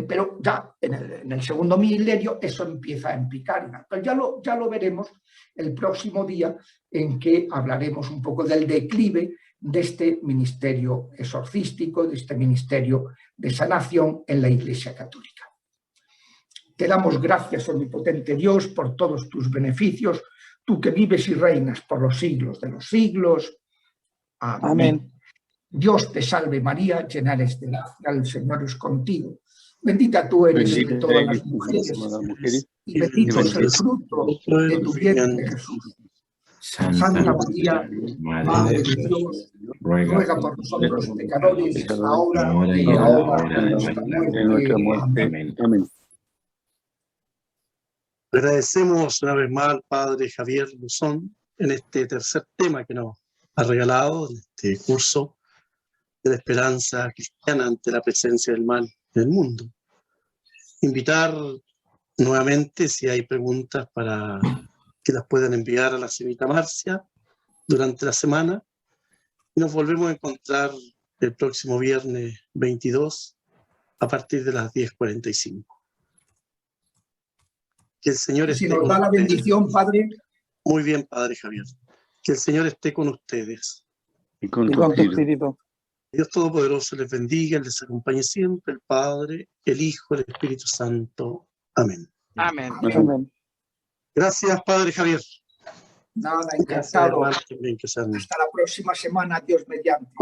Pero ya en el segundo milenio eso empieza a empicar. Pero ya lo veremos el próximo día, en que hablaremos un poco del declive de este ministerio exorcístico, de este ministerio de sanación en la Iglesia Católica. Te damos gracias, omnipotente Dios, por todos tus beneficios, tú que vives y reinas por los siglos de los siglos. Amén. Amén. Dios te salve María, llena eres de gracia, el Señor es contigo. Bendita tú eres entre todas las mujeres, y bendito es el fruto de tu vientre, Jesús. Santa María, Madre de Dios, ruega por nosotros pecadores, ahora y en la hora de nuestra muerte. Amén. Agradecemos una vez más al Padre Javier Luzón en este tercer tema que nos ha regalado, en este curso de la esperanza cristiana ante la presencia del mal en el mundo. Invitar nuevamente, si hay preguntas, para que las puedan enviar a la señorita Marcia durante la semana. Y nos volvemos a encontrar el próximo viernes 22 a partir de las 10:45. Que el Señor esté con ustedes. La bendición, Padre. Muy bien, Padre Javier. Que el Señor esté con ustedes. Y con tu espíritu. Dios Todopoderoso les bendiga, les acompañe siempre, el Padre, el Hijo, el Espíritu Santo. Amén. Amén. Amén. Gracias, Padre Javier. Nada, encantado. Gracias, hermano, hasta la próxima semana, Dios mediante.